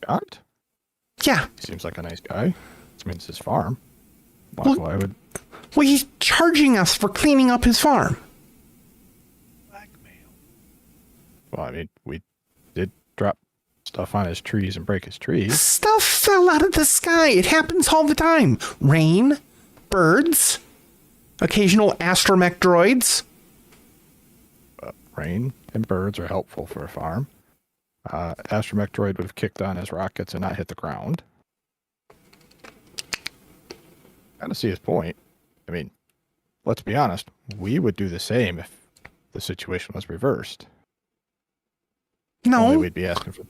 Gaunt? Yeah. He seems like a nice guy. I mean, it's his farm. Why would... Well, he's charging us for cleaning up his farm. Blackmail. Well, I mean, we did drop stuff on his trees and break his trees. Stuff fell out of the sky. It happens all the time. Rain, birds, occasional astromech droids. Rain and birds are helpful for a farm. Astromech droid would have kicked on his rockets and not hit the ground. Kind of see his point. I mean, let's be honest. We would do the same if the situation was reversed. No, Only we'd be asking for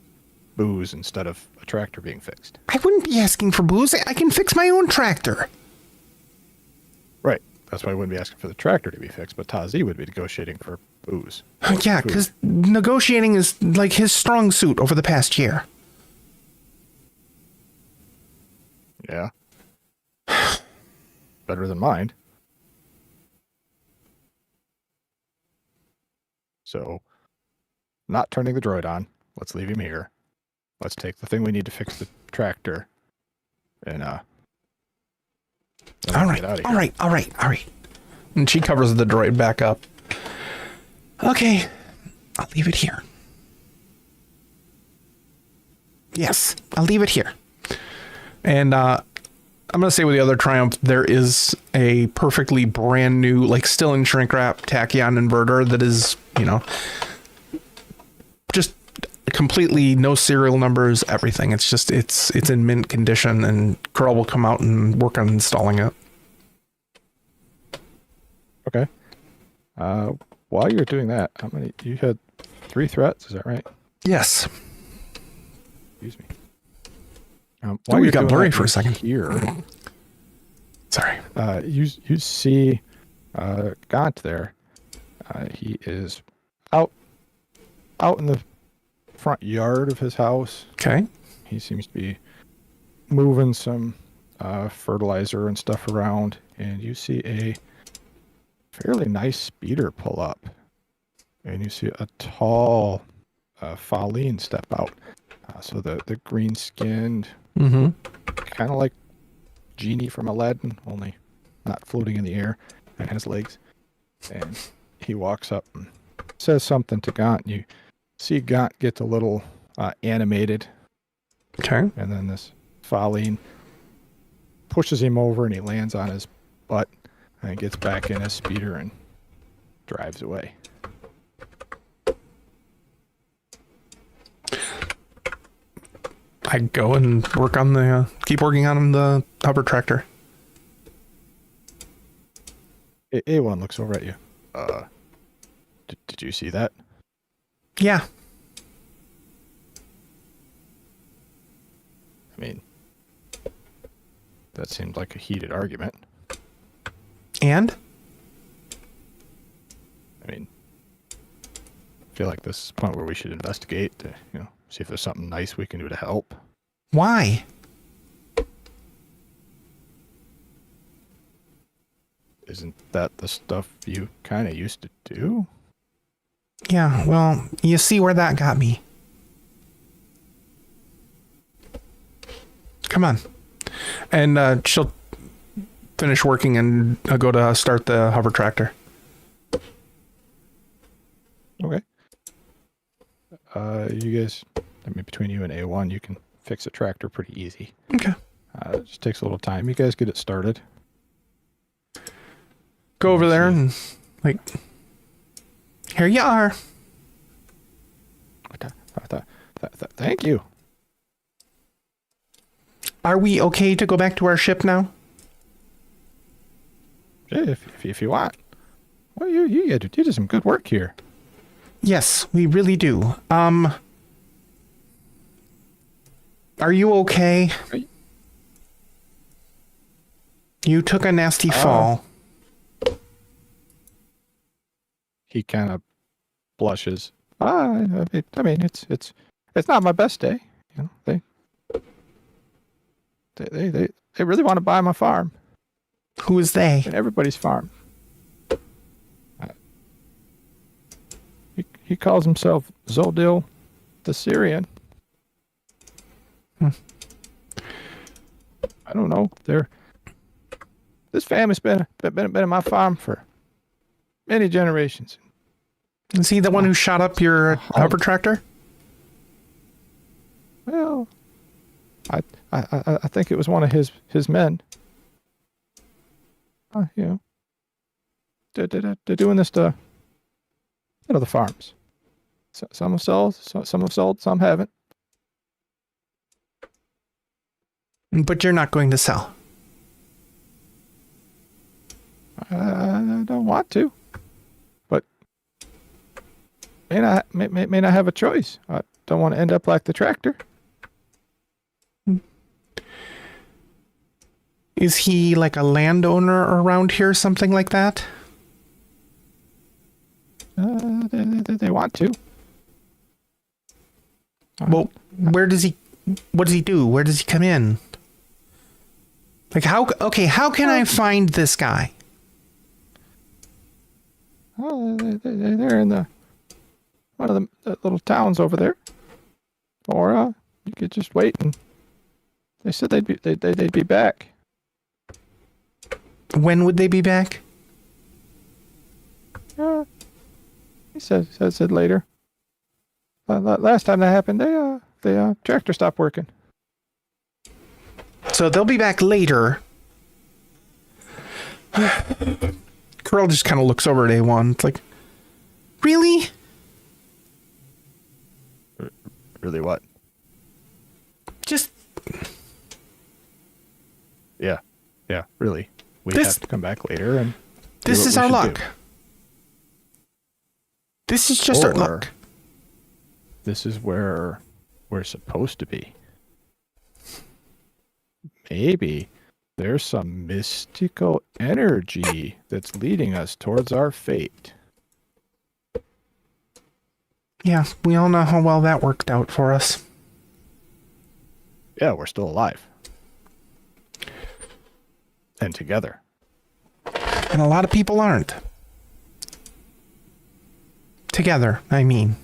booze instead of a tractor being fixed. I wouldn't be asking for booze. I can fix my own tractor. Right. That's why I wouldn't be asking for the tractor to be fixed, but Tazi would be negotiating for booze. Yeah, because negotiating is like his strong suit over the past year. Yeah. Better than mine. So, not turning the droid on. Let's leave him here. Let's take the thing we need to fix the tractor. And, then All we'll right, get out of all here. right, all right, all right. And she covers the droid back up. Okay, I'll leave it here. Yes, I'll leave it here. And I'm going to say with the other Triumph, there is a perfectly brand new, like still in shrink wrap tachyon inverter that is, you know, just completely no serial numbers, everything. It's just, it's in mint condition, and Carl will come out and work on installing it. Okay. While you're doing that, how many? You had 3 threats, is that right? Yes. Excuse me. Oh, While you you're got doing blurry that, for a you second. Here, Sorry. you see Gaunt there. He is out in the front yard of his house. Okay. He seems to be moving some fertilizer and stuff around, and you see a fairly nice speeder pull up, and you see a tall Faline step out. So the green-skinned, Mm-hmm. kind of like Genie from Aladdin, only not floating in the air, and has legs. And he walks up and says something to Gaunt. You see Gaunt gets a little animated, Okay. and then this Faline pushes him over, and he lands on his butt, and gets back in his speeder and drives away. I go and work on the, keep working on the hover tractor. A1 looks over at you. Did you see that? Yeah. I mean, that seemed like a heated argument. And? I mean, I feel like this is the point where we should investigate to, see if there's something nice we can do to help. Why? Isn't that the stuff you kind of used to do? Yeah, well, you see where that got me. Come on. And she'll finish working and go to start the hover tractor. Okay. You guys, I mean, between you and A1, you can fix a tractor pretty easy. Okay. It just takes a little time. You guys get it started. Go over there and, like, here you are. Thank you. Are we okay to go back to our ship now? Yeah, if you want. Well, you did some good work here. Yes, we really do. Are you okay? You took a nasty fall. He kind of blushes. I mean, it's not my best day. They really want to buy my farm. Who is they? And everybody's farm. He calls himself Zodil the Syrian. I don't know. This family's been in my farm for many generations. Is he the one who shot up your hover tractor? Well, I think it was one of his men. They're doing this to the farms. Some have sold, some haven't. But you're not going to sell. I don't want to, but may not have a choice. I don't want to end up like the tractor. Is he like a landowner around here, something like that? They want to. Well, what does he do? Where does he come in? Like how can I find this guy? Oh, they're in one of the little towns over there. Or you could just wait, and they said they'd be back. When would they be back? He said later. Last time that happened, the tractor stopped working. So they'll be back later. Carl just kind of looks over at A1. It's like, really? Really what? Just Yeah, really. We This- have to come back later and do this what is we our should luck. do. This is just our Or- luck. This is where we're supposed to be. Maybe there's some mystical energy that's leading us towards our fate. Yeah, we all know how well that worked out for us. Yeah, we're still alive. And together. And a lot of people aren't. Together, I mean.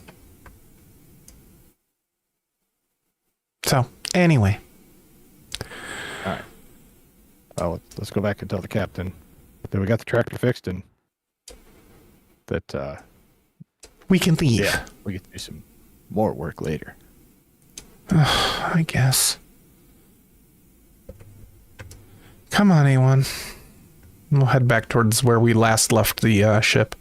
So, anyway. All right. Well, let's go back and tell the captain that we got the tractor fixed and that, We can leave. yeah, we get to do some more work later. I guess. Come on, A1. We'll head back towards where we last left the ship.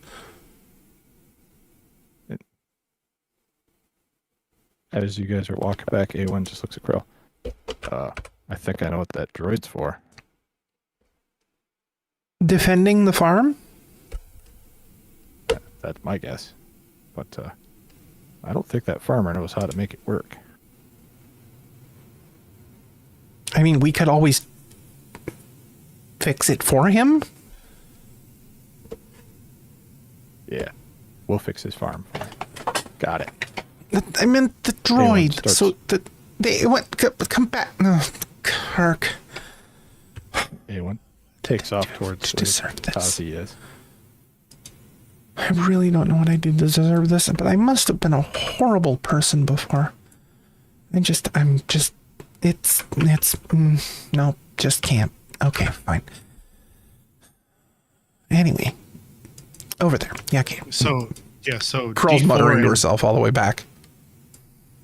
As you guys are walking back, A1 just looks at Krill. I think I know what that droid's for. Defending the farm? That's my guess. But I don't think that farmer knows how to make it work. I mean, we could always fix it for him. Yeah. We'll fix his farm. Got it. I meant the droid. starts- So they what? Come back, no, Kirk. A1 takes off towards where deserve this. Tazi is. I really don't know what I did to deserve this, but I must have been a horrible person before. I'm just, no, just can't. Okay, fine. Anyway, over there. Yeah, okay. So Carl's D4 muttering to and- herself all the way back.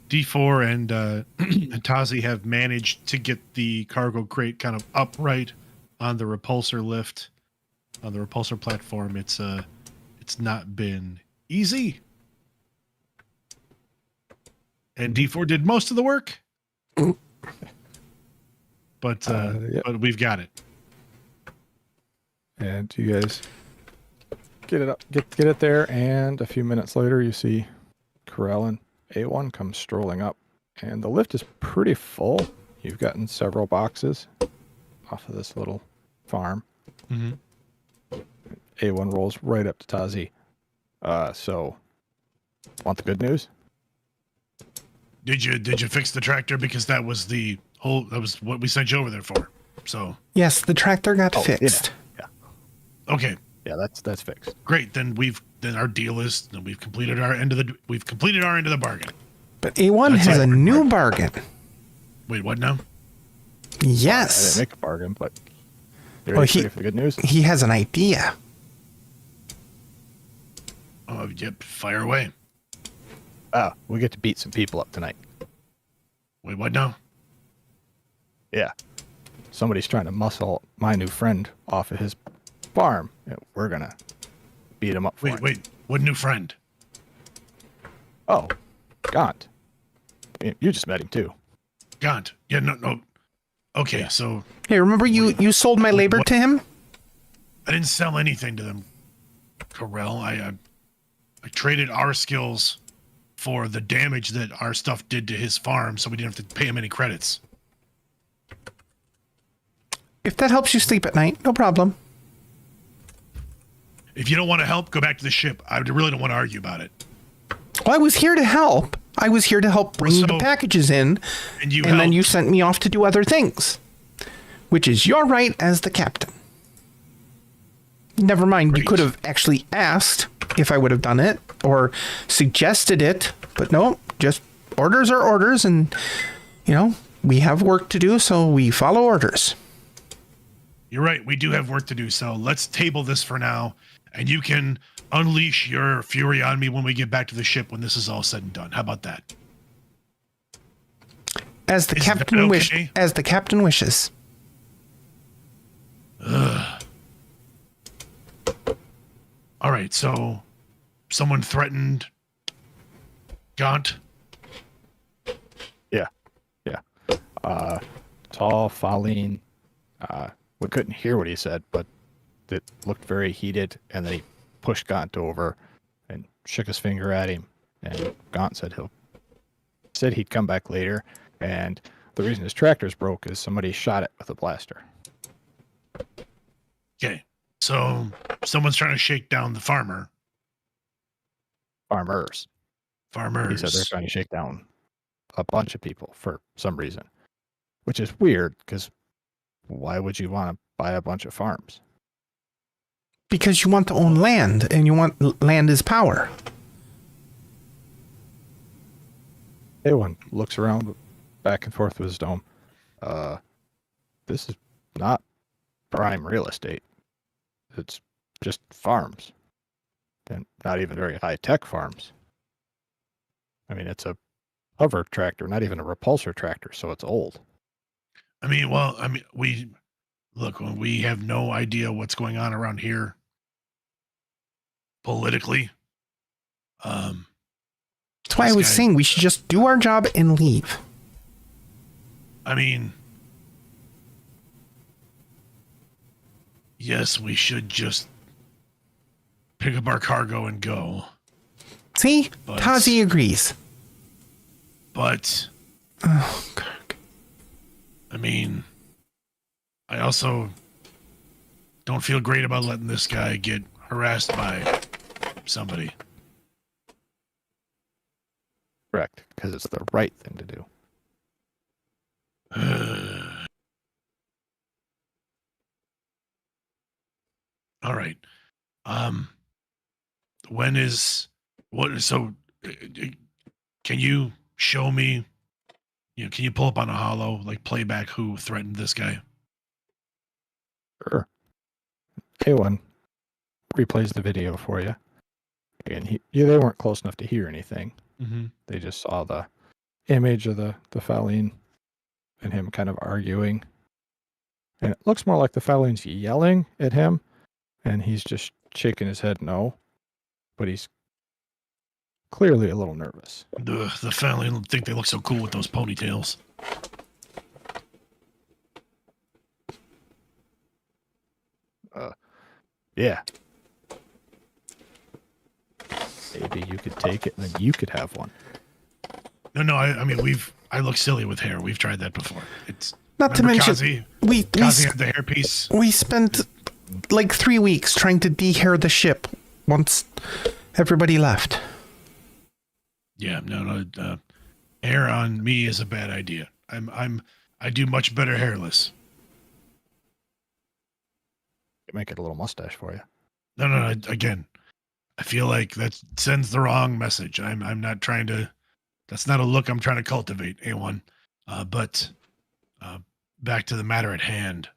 D4 and Tazi have managed to get the cargo crate kind of upright on the repulsor lift, on the repulsor platform. It's not been easy. And D4 did most of the work. But Yep. but we've got it. And you guys get it up, get it there, and a few minutes later you see Corell and A1 come strolling up, and the lift is pretty full. You've gotten several boxes off of this little farm. Mm-hmm. A1 rolls right up to Tazi. So, want the good news? Did you fix the tractor? Because that was what we sent you over there for. So Yes, the tractor got Oh, yeah. fixed. okay, Yeah, that's fixed. great. Then our deal is that we've completed our end of the bargain. But A1 That's has it. a new bargain. Wait, what now? I didn't Yes, make a bargain, but you Well, ready for the good news? he has an idea. Oh, yep. Fire away. We get to beat some people up tonight. Wait, what now? Yeah. Somebody's trying to muscle my new friend off of his farm, and we're gonna beat him up for it. Wait. What new friend? Oh, Gaunt. You just met him too. Gaunt. Yeah, no. Okay, Yeah. so Hey, remember you sold my labor what? to him? I didn't sell anything to them, Corell. I traded our skills for the damage that our stuff did to his farm, so we didn't have to pay him any credits. If that helps you sleep at night, no problem. If you don't want to help, go back to the ship. I really don't want to argue about it. Well, I was here to help. I was here to help bring the packages in, and then you sent me off to do other things, which is your right as the captain. Never mind, Great. You could have actually asked if I would have done it or suggested it, but no, just orders are orders, and, we have work to do, so we follow orders. You're right. We do have work to do, so let's table this for now, and you can unleash your fury on me when we get back to the ship when this is all said and done. How about that? As the captain wishes. Ugh. All right, so someone threatened Gaunt. Tall, Faline. We couldn't hear what he said, but it looked very heated, and then he pushed Gaunt over and shook his finger at him, and Gaunt said he'd come back later, and the reason his tractor's broke is somebody shot it with a blaster. Okay, so someone's trying to shake down the farmers. He said they're trying to shake down a bunch of people for some reason, which is weird, because why would you want to buy a bunch of farms? Because you want to own land, and you want land is power. Everyone looks around back and forth with his dome. This is not prime real estate. It's just farms. And not even very high-tech farms. I mean, it's a hover tractor, not even a repulsor tractor, so it's old. We have no idea what's going on around here politically. That's why I was saying we should just do our job and leave. Yes, we should just pick up our cargo and go. See? Tazi agrees. But, oh, God. I also don't feel great about letting this guy get harassed by somebody. Correct, because it's the right thing to do. All right. Can you show me, can you pull up on a holo, like playback who threatened this guy? Sure. K1 replays the video for you. And they weren't close enough to hear anything. Mm-hmm. They just saw the image of the Faline and him kind of arguing. And it looks more like the Faline's yelling at him, and he's just shaking his head no. But he's clearly a little nervous. The Faline think they look so cool with those ponytails. Yeah. Maybe you could take it and then you could have one. No, I look silly with hair. We've tried that before. It's not to mention Kazi had the hairpiece. We spent like 3 weeks trying to dehair the ship once everybody left. Yeah, no. Hair on me is a bad idea. I do much better hairless. Make it a little mustache for you. No. Again, I feel like that sends the wrong message. I'm not trying to. That's not a look I'm trying to cultivate. A1, but back to the matter at hand.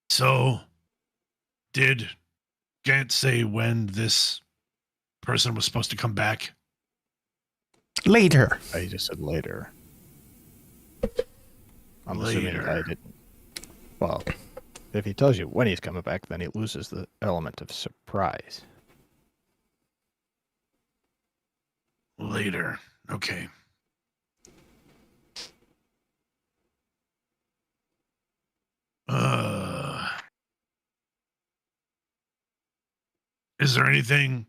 So, did Gant say when this person was supposed to come back? Later. I just said later. I'm assuming I didn't. Well, if he tells you when he's coming back, then he loses the element of surprise. Later. Okay. Is there anything?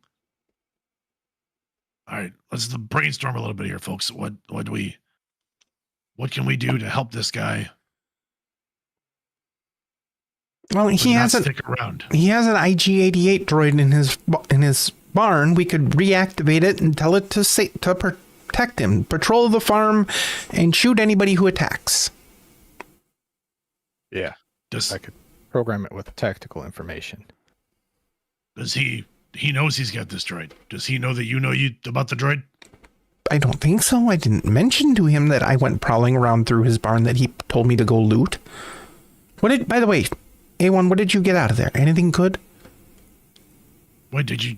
All right, let's brainstorm a little bit here, folks. What do we what can we do to help this guy? Well, he not has an stick around. he has an IG-88 droid in his barn. We could reactivate it and tell it to protect him, patrol the farm, and shoot anybody who attacks. Yeah. Does I could program it with tactical information. he knows he's got this droid? Does he know that you know about the droid? I don't think so. I didn't mention to him that I went prowling around through his barn that he told me to go loot. By the way, A1, what did you get out of there? Anything good? Wait, did you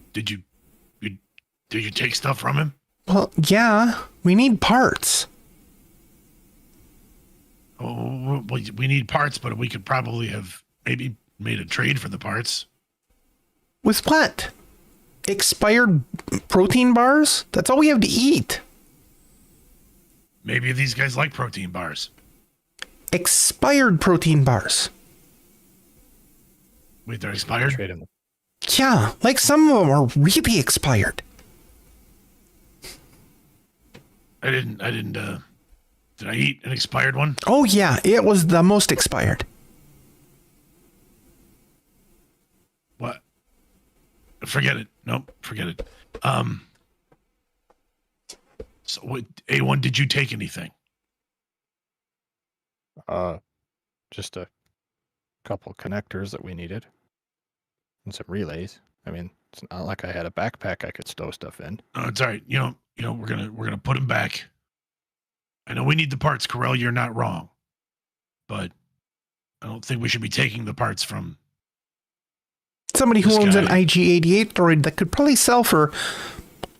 take stuff from him? Well, yeah. We need parts. Oh, we need parts, but we could probably have maybe made a trade for the parts. With what? Expired protein bars? That's all we have to eat. Maybe these guys like protein bars. Expired protein bars. Wait, they're expired? Trade in the Yeah, like some of them are really expired. Did I eat an expired one? Oh yeah, it was the most expired. What? Forget it. Nope, forget it. So what, A1, did you take anything? just a couple connectors that we needed and some relays. I mean, it's not like I had a backpack I could stow stuff in. It's all right. We're gonna put him back. I know we need the parts, Corell. You're not wrong, but I don't think we should be taking the parts from Somebody who this owns an guy. IG-88 droid that could probably sell for,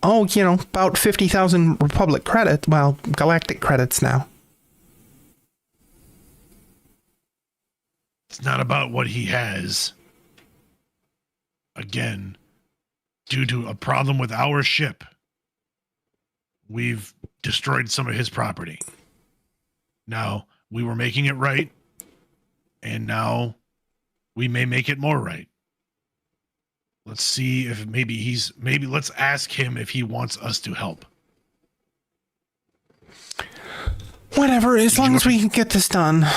about 50,000 Republic credits. Well, Galactic credits now. It's not about what he has. Again, due to a problem with our ship, we've destroyed some of his property. Now, we were making it right, and now we may make it more right. Let's see if maybe let's ask him if he wants us to help. Whatever, as long as we can get this done.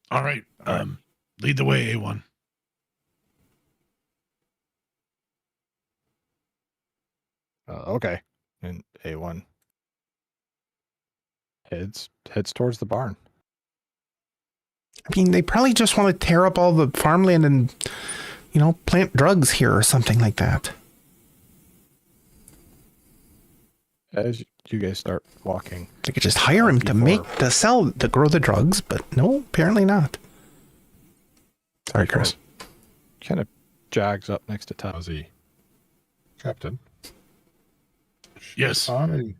All right. Lead the way, A1. Okay. And A1 heads towards the barn. I mean, they probably just want to tear up all the farmland and, plant drugs here or something like that. As you guys start walking, They could just hire him to grow the drugs, but no, apparently not. Sorry, Chris. kind of jogs up next to Tazi. Captain. Yes. Should I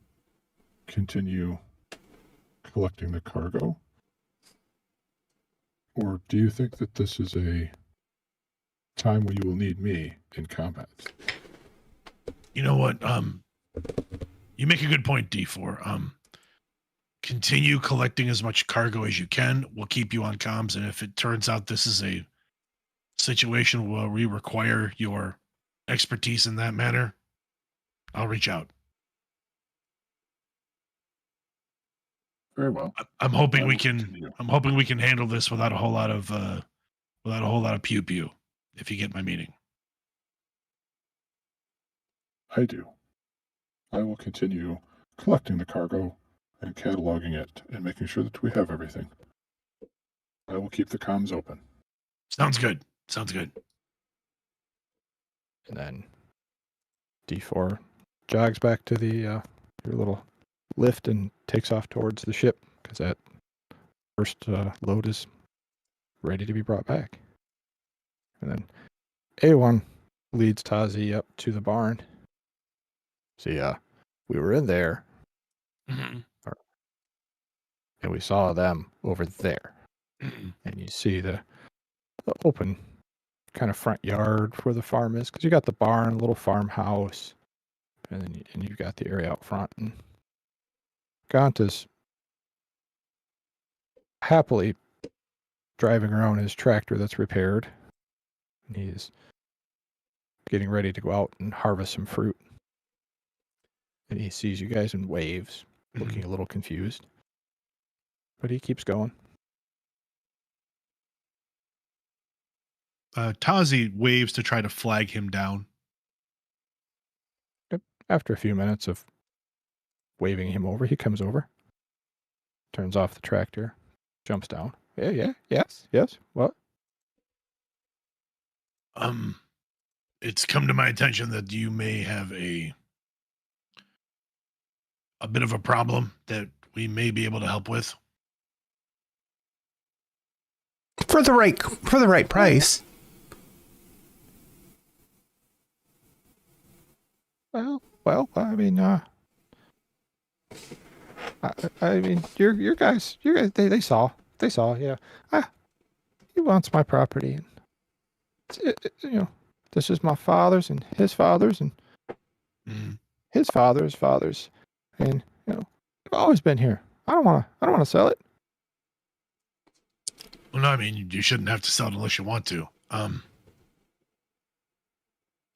continue collecting the cargo? Or do you think that this is a time when you will need me in combat? You know what? You make a good point, D4. Continue collecting as much cargo as you can. We'll keep you on comms, and if it turns out this is a situation where we require your expertise in that manner, I'll reach out. Very well. I'm hoping I we will can. continue. I'm hoping we can handle this without a whole lot of pew pew. If you get my meaning. I do. I will continue collecting the cargo and cataloging it and making sure that we have everything. I will keep the comms open. Sounds good. Sounds good. And then D4 jogs back to the your little lift and takes off towards the ship because that first load is ready to be brought back. And then A1 leads Tazi up to the barn. See, we were in there Mm-hmm. and we saw them over there. Mm-hmm. And you see the open kind of front yard where the farm is, because you got the barn, a little farmhouse, and then you've got the area out front. And Gaunt is happily driving around his tractor that's repaired. And he's getting ready to go out and harvest some fruit. And he sees you guys and waves, looking a little confused. But he keeps going. Tazi waves to try to flag him down. Yep. After a few minutes of waving him over, he comes over, turns off the tractor, jumps down. Yes. What? It's come to my attention that you may have a bit of a problem that we may be able to help with. For the right price. Well, I mean, I mean, your guys, they saw, yeah. He wants my property, and you know, this is my father's and his father's and his father's fathers, and you know, I've always been here. I don't want to sell it. Well, no, I mean, you shouldn't have to sell it unless you want to.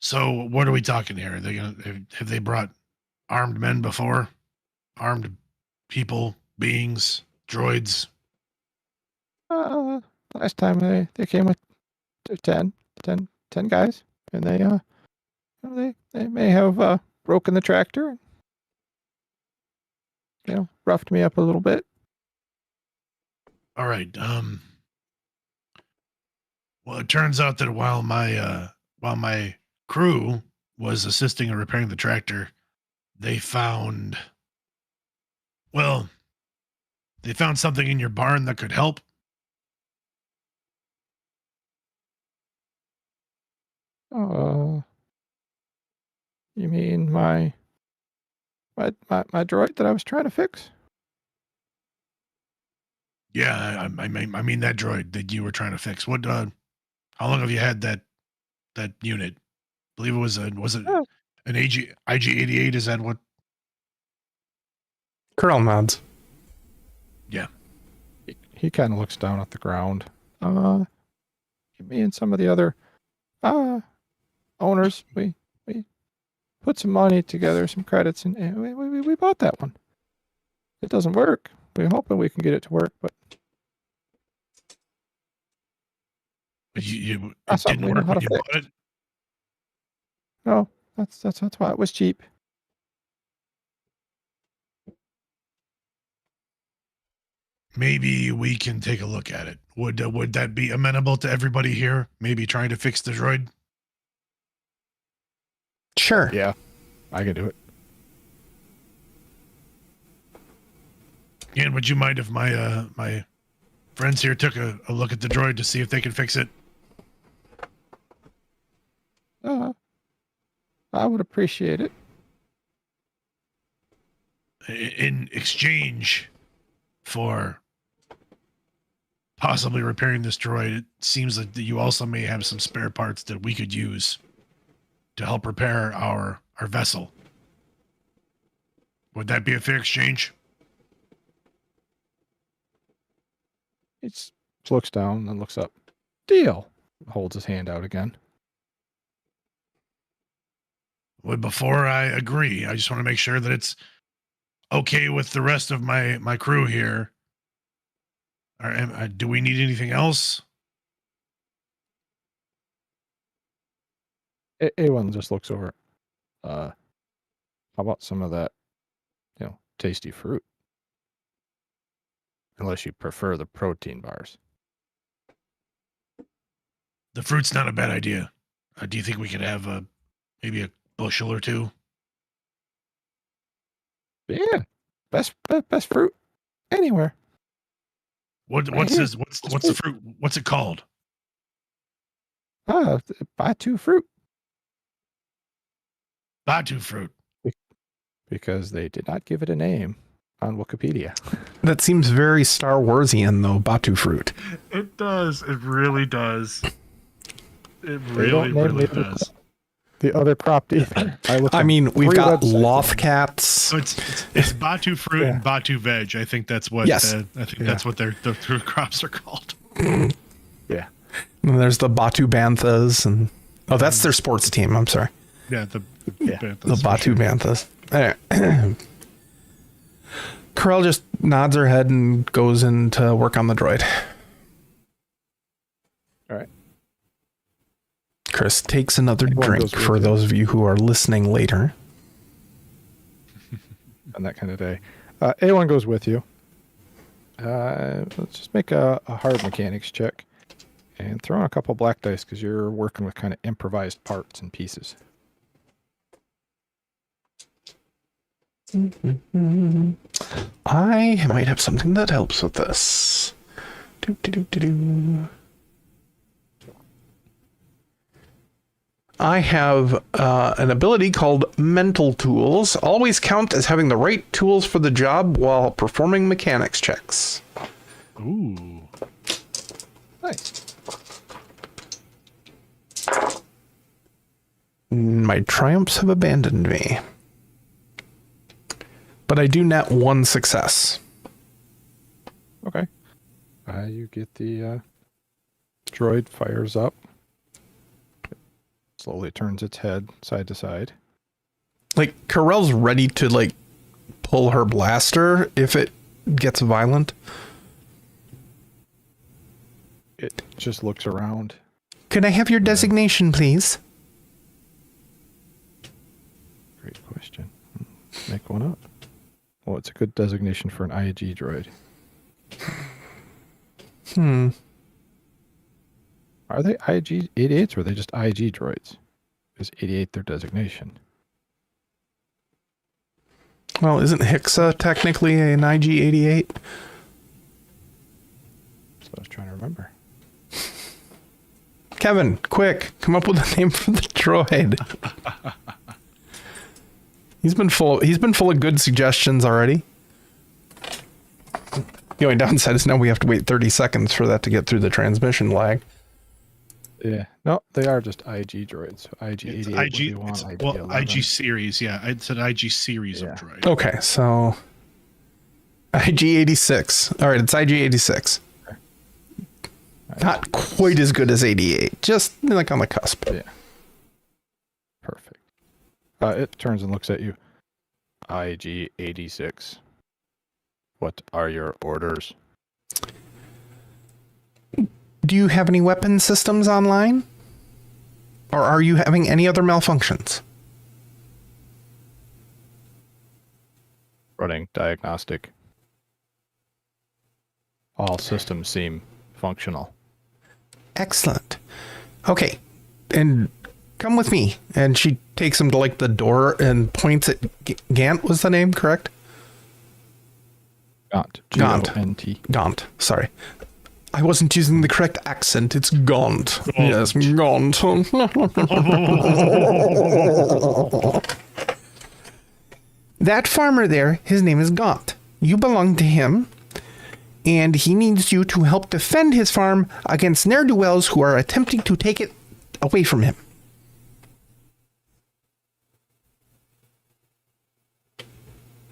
So what are we talking here? Are they have they brought armed men before? Armed people, beings, droids? Last time they came with 10 guys, and they may have broken the tractor, and, you know, roughed me up a little bit. All right. Well, it turns out that while my crew was assisting in repairing the tractor, they found something in your barn that could help. You mean my droid that I was trying to fix? Yeah, I mean that droid that you were trying to fix. What? How long have you had that unit? I believe it was an IG-88. Is that what? Colonel nods. Yeah. He kind of looks down at the ground. Me and some of the other owners, we put some money together, some credits, and we bought that one. It doesn't work. We're hoping we can get it to work, but It something didn't we know work how when to you fix. bought it. no, that's why it was cheap. Maybe we can take a look at it. Would that be amenable to everybody here? Maybe trying to fix the droid? Sure. Yeah, I can do it. Ian, would you mind if my my friends here took a look at the droid to see if they can fix it? I would appreciate it. In exchange for possibly repairing this droid, it seems that you also may have some spare parts that we could use to help repair our vessel. Would that be a fair exchange? He looks down and looks up. Deal. Holds his hand out again. Well, before I agree, I just want to make sure that it's okay with the rest of my crew here. Do we need anything else? A1 just looks over. How about some of that, you know, tasty fruit? Unless you prefer the protein bars. The fruit's not a bad idea. Do you think we could have maybe a bushel or two? Yeah, best fruit anywhere. What's the fruit? What's it called? Batu fruit. Batu fruit. Because they did not give it a name on Wikipedia. That seems very Star Warsian, though, Batu fruit. It does. It really does. It really does. The other prop either. I mean, we've got Lothcats. So it's Batu fruit and Batu veg. I think that's what. Yes. That's what the crops are called. Yeah. And there's the Batu banthas and Oh, that's their sports team. I'm sorry. Yeah, the The Batu Banthas. Anyway. Corell just nods her head and goes in to work on the droid. All right. Chris takes another Everyone drink goes with for you. those of you who are listening later. On that kind of day. A1 goes with you. Let's just make a hard mechanics check. And throw in a couple black dice because you're working with kind of improvised parts and pieces. I might have something that helps with this. Do. I have an ability called Mental Tools. Always count as having the right tools for the job while performing mechanics checks. Ooh. Nice. My triumphs have abandoned me. But I do net 1 success. Okay. You get the droid fires up. Slowly turns its head side to side. Like, Corell's ready to, like, pull her blaster if it gets violent. It just looks around. Could I have your designation, please? Great question. Make one up. Oh, it's a good designation for an IG droid. Are they IG 88s or are they just IG droids? Is 88 their designation? Well, isn't Hixa technically an IG-88? That's what I was trying to remember. Kevin, quick, come up with a name for the droid. He's been full of good suggestions already. The only downside is now we have to wait 30 seconds for that to get through the transmission lag. Yeah. No, they are just IG droids. IG It's 88 would IG, be one, it's, IG well, 11. IG series. Yeah, it's an IG series Yeah. of droid. Okay, so IG-86. All right, it's IG-86. Not quite as good as 88, just like on the cusp. Yeah. Perfect. It turns and looks at you. IG 86. What are your orders? Do you have any weapon systems online? Or are you having any other malfunctions? Running diagnostic. All systems seem functional. Excellent. Okay, and come with me. And she takes him to like the door and points at Gant was the name, correct? Gaunt. Gaunt. G-O-N-T. Gaunt. Sorry. I wasn't using the correct accent. It's Gaunt. Yes, Gaunt. That farmer there, his name is Gaunt. You belong to him, and he needs you to help defend his farm against ne'er-do-wells who are attempting to take it away from him.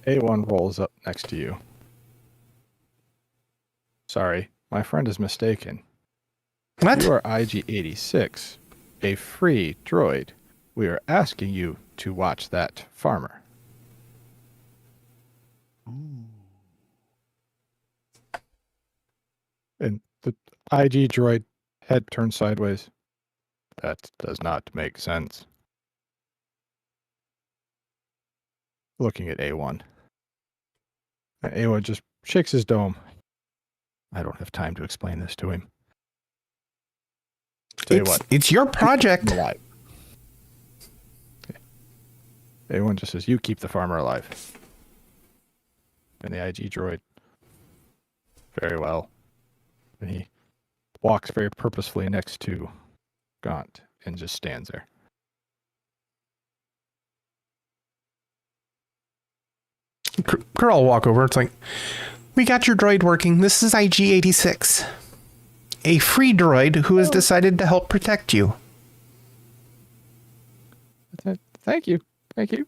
A1 rolls up next to you. Sorry, my friend is mistaken. What? You are IG-86, a free droid. We are asking you to watch that farmer. And the IG droid head turns sideways. That does not make sense. Looking at A1. And A1 just shakes his dome. I don't have time to explain this to him. Tell you what. It's your project. Alive. Okay. A1 just says, you keep the farmer alive. And the IG droid, very well. And he walks very purposefully next to Gaunt and just stands there. Girl will walk over. It's like, we got your droid working. This is IG-86. A free droid who has decided to help protect you. Thank you. Thank you.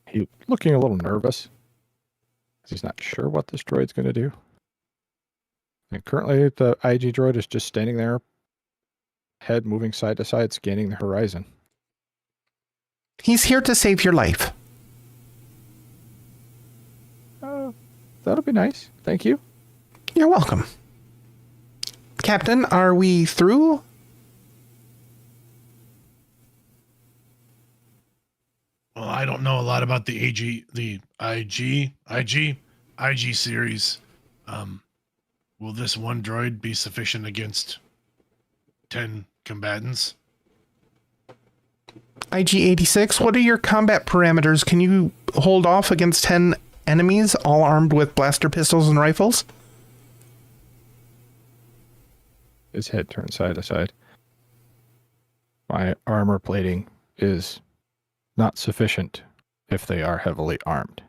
He's looking a little nervous. He's not sure what this droid's going to do. And currently the IG droid is just standing there, head moving side to side, scanning the horizon. He's here to save your life. That'll be nice. Thank you. You're welcome. Captain, are we through? Well, I don't know a lot about the IG series. Will this one droid be sufficient against 10 combatants? IG-86, what are your combat parameters? Can you hold off against 10 enemies, all armed with blaster pistols and rifles? His head turns side to side. My armor plating is not sufficient if they are heavily armed.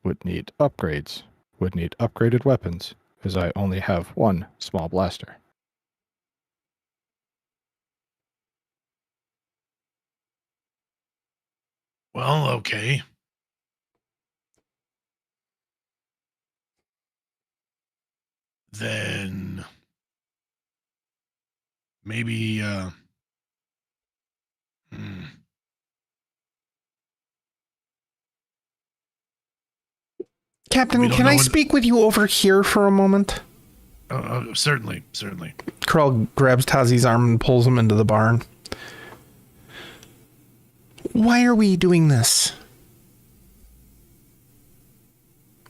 Would need upgrades. Would need upgraded weapons, as I only have one small blaster. Well, okay. Then maybe Captain, can I speak with you over here for a moment? Certainly. Krell grabs Tazi's arm and pulls him into the barn. Why are we doing this?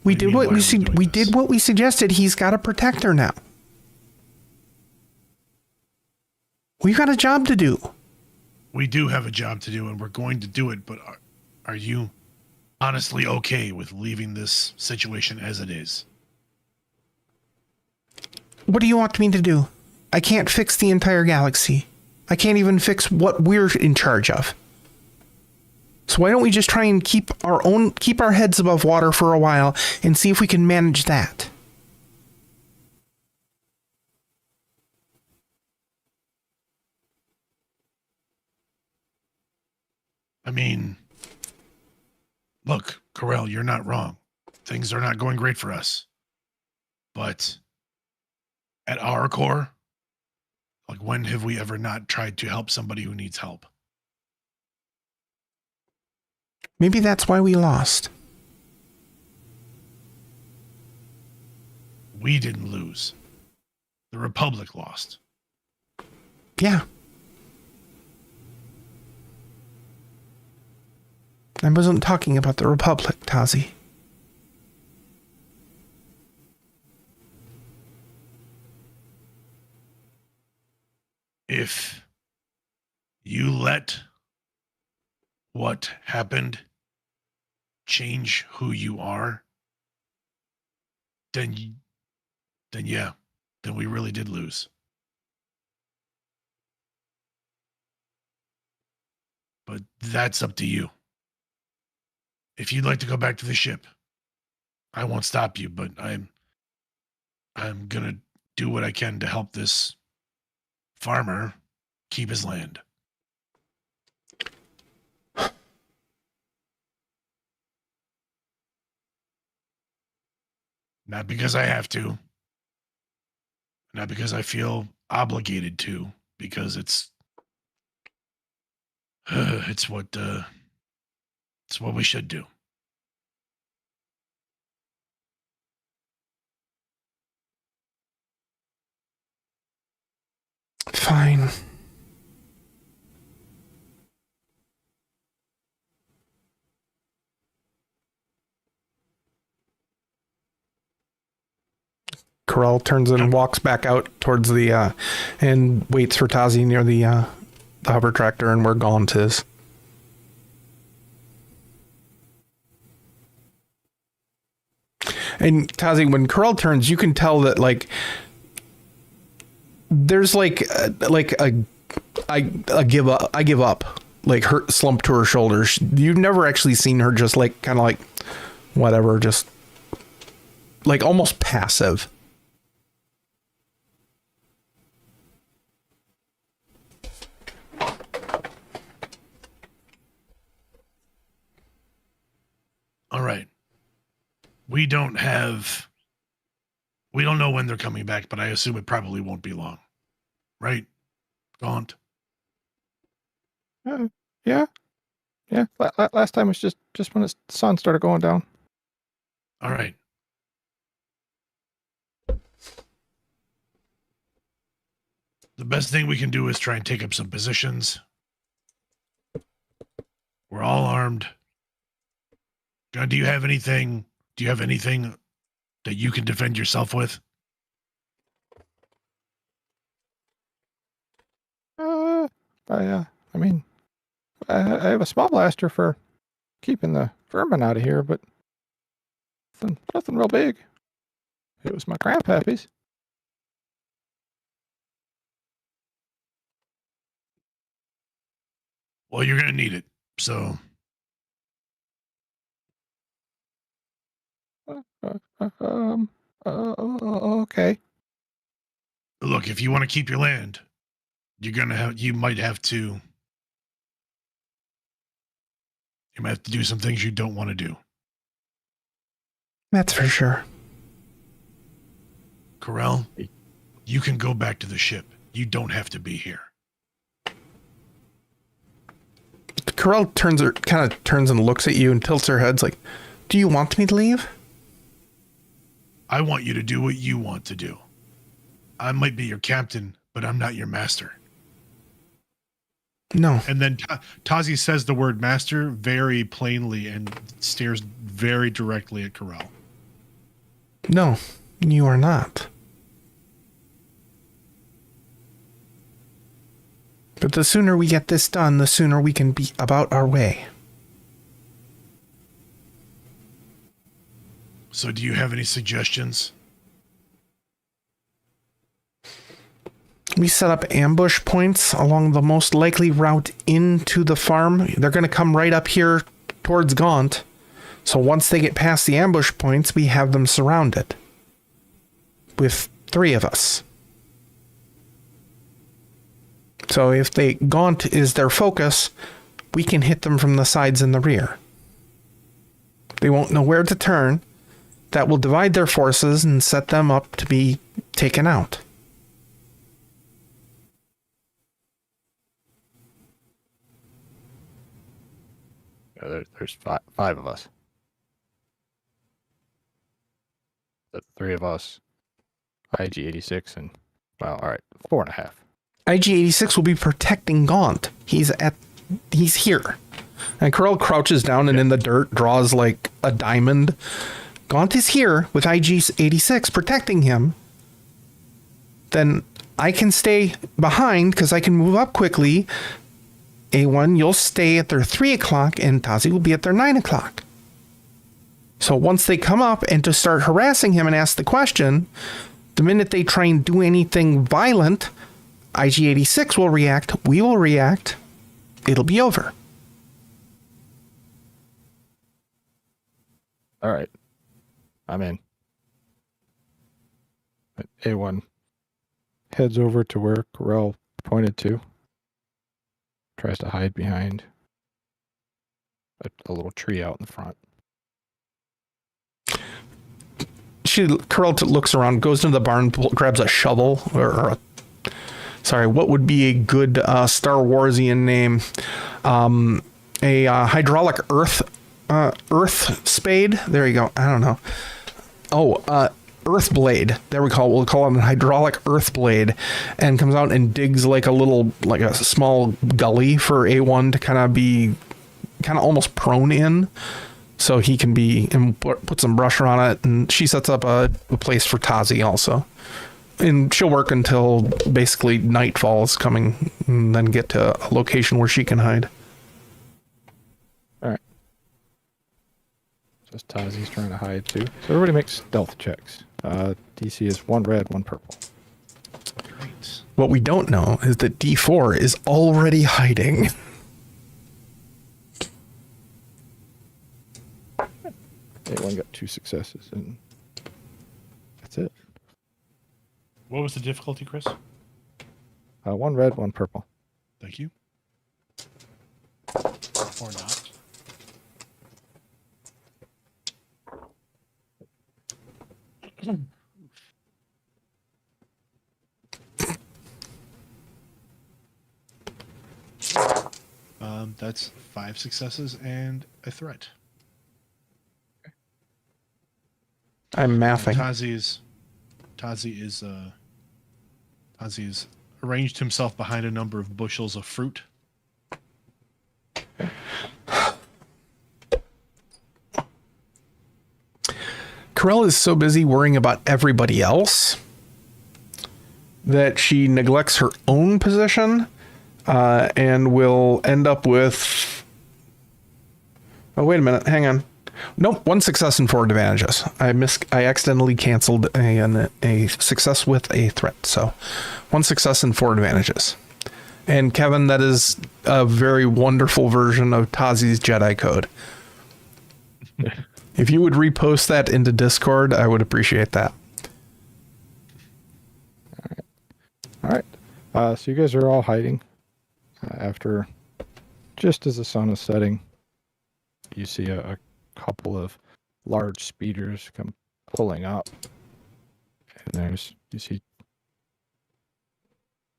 We did what we suggested. He's got a protector now. We've got a job to do. We do have a job to do, and we're going to do it, but are you honestly okay with leaving this situation as it is? What do you want me to do? I can't fix the entire galaxy. I can't even fix what we're in charge of. So why don't we just try and keep our heads above water for a while and see if we can manage that? I mean, look, Corell, you're not wrong. Things are not going great for us. But at our core, like, when have we ever not tried to help somebody who needs help? Maybe that's why we lost. We didn't lose. The Republic lost. Yeah. I wasn't talking about the Republic, Tazi. If you let what happened change who you are, then we really did lose. But that's up to you. If you'd like to go back to the ship, I won't stop you, but I'm gonna do what I can to help this farmer keep his land. Not because I have to. Not because I feel obligated to, because it's what we should do. Fine. Corell turns and walks back out towards the and waits for Tazi near the hover tractor and where Gaunt is. And Tazi, when Corell turns, you can tell that like there's I give up. I give up. Like her slump to her shoulders. You've never actually seen her just like kind of like whatever, just like almost passive. All right. We don't know when they're coming back, but I assume it probably won't be long. Right? Gaunt. Yeah. Last time was just when the sun started going down. All right. The best thing we can do is try and take up some positions. We're all armed. John, do you have anything? Do you have anything that you can defend yourself with? I mean, I have a small blaster for keeping the vermin out of here, but nothing real big. It was my grandpappy's. Well, you're gonna need it. So Okay. look, if you want to keep your land, you might have to do some things you don't want to do. That's for sure. Corell, you can go back to the ship. You don't have to be here. Corell kind of turns and looks at you and tilts her head like, do you want me to leave? I want you to do what you want to do. I might be your captain, but I'm not your master. No. And then Tazi says the word master very plainly and stares very directly at Corell. No, you are not. But the sooner we get this done, the sooner we can be about our way. So do you have any suggestions? We set up ambush points along the most likely route into the farm. They're going to come right up here towards Gaunt. So once they get past the ambush points, we have them surrounded. With 3 of us. So if Gaunt is their focus, we can hit them from the sides and the rear. They won't know where to turn. That will divide their forces and set them up to be taken out. There's five of us. The 3 of us. IG-86 and, well, all right, 4.5. IG-86 will be protecting Gaunt. He's here. And Corell crouches down and in the dirt draws like a diamond. Gaunt is here with IG-86 protecting him. Then I can stay behind because I can move up quickly. A1, you'll stay at their 3 o'clock and Tazi will be at their 9 o'clock. So once they come up and to start harassing him and ask the question, the minute they try and do anything violent, IG-86 will react, we will react, it'll be over. All right. I'm in. A1 heads over to where Corell pointed to. Tries to hide behind a little tree out in the front. Corell looks around, goes into the barn, grabs a shovel, what would be a good Star Warsian name? A hydraulic earth spade. There you go. I don't know. Oh, earth blade. There we'll call it a hydraulic earth blade, and comes out and digs like a small gully for A1 to kind of almost prone in, so he can be, and put some brush on it, and she sets up a place for Tazi also. And she'll work until basically nightfall is coming, and then get to a location where she can hide. All right. Just Tazi's trying to hide too. So everybody makes stealth checks. DC is 1 red, 1 purple. Great. What we don't know is that D4 is already hiding. A1 got 2 successes, and that's it. What was the difficulty, Chris? 1 red, 1 purple. Thank you. Or not. That's 5 successes and a threat. I'm mathing. Tazi's arranged himself behind a number of bushels of fruit. Corell is so busy worrying about everybody else that she neglects her own position and will end up with... Oh, wait a minute. Hang on. Nope. 1 success and 4 advantages. I accidentally canceled a success with a threat. So 1 success and 4 advantages. And Kevin, that is a very wonderful version of Tazi's Jedi code. If you would repost that into Discord, I would appreciate that. All right. So you guys are all hiding. After, just as the sun is setting, you see a couple of large speeders come pulling up. And you see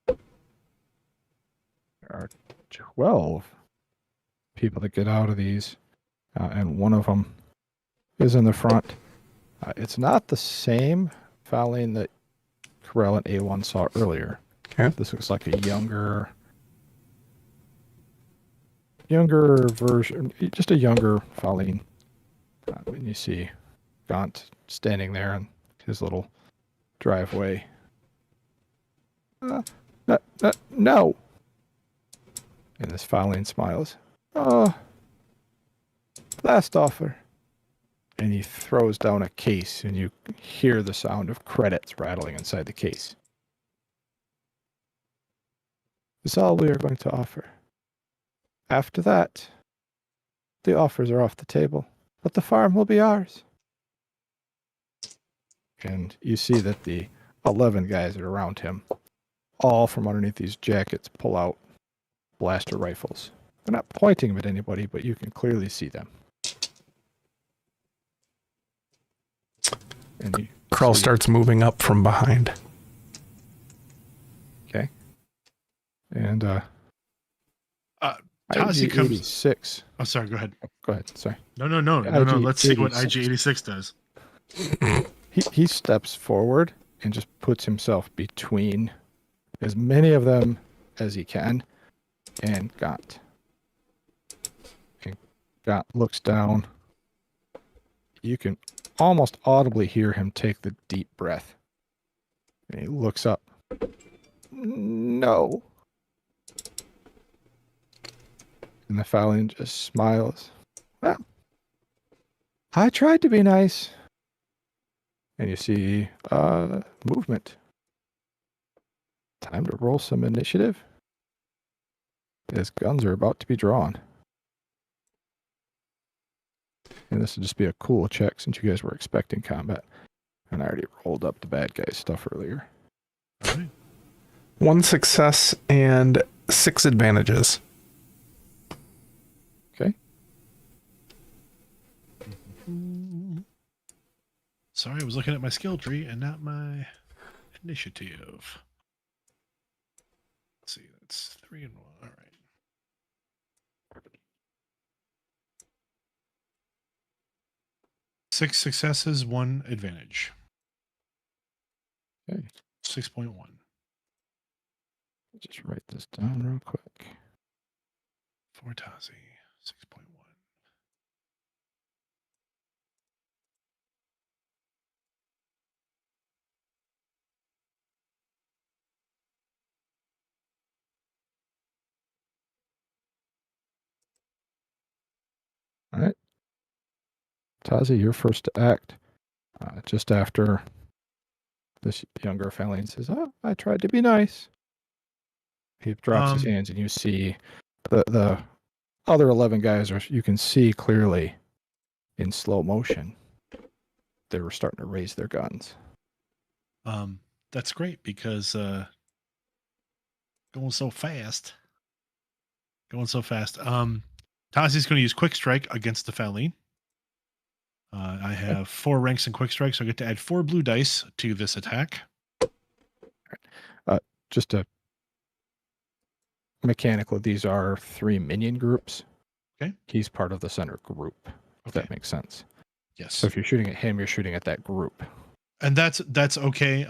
there are 12 people that get out of these, and one of them is in the front. It's not the same Faline that Corell and A1 saw earlier. Okay. This looks like a younger version, just a younger Faline. And you see Gaunt standing there in his little driveway. No. And this Faline smiles. Last offer. And he throws down a case, and you hear the sound of credits rattling inside the case. This is all we are going to offer. After that, the offers are off the table, but the farm will be ours. And you see that the 11 guys that are around him, all from underneath these jackets, pull out blaster rifles. They're not pointing them at anybody, but you can clearly see them. And Corell starts moving up from behind. Okay. And Tazi comes. 86. Oh, sorry. Go ahead. Go ahead. Sorry. No. Let's see what IG86 does. He steps forward and just puts himself between as many of them as he can, and Gaunt. And Gaunt looks down. You can almost audibly hear him take the deep breath. And he looks up. No. And the Faline just smiles. Well, I tried to be nice. And you see movement. Time to roll some initiative. His guns are about to be drawn. And this will just be a cool check since you guys were expecting combat. And I already rolled up the bad guy stuff earlier. All right. 1 success and 6 advantages. Okay. Sorry, I was looking at my skill tree and not my initiative. Let's see, that's 3 and 1. All right. Six successes, 1 advantage. Okay. 6.1. Just write this down real quick. For Tazi, 6.1. All right. Tazi, you're first to act. Just after this younger Faline says, I tried to be nice. He drops his hands and you see the other 11 guys you can see clearly in slow motion. They were starting to raise their guns. That's great because going so fast. Tazi's going to use Quick Strike against the Faline. I have 4 ranks in Quick Strike, so I get to add 4 blue dice to this attack. Just a mechanically, these are 3 minion groups. Okay. He's part of the center group, if Okay. that makes sense. Yes. So if you're shooting at him, you're shooting at that group. And that's okay.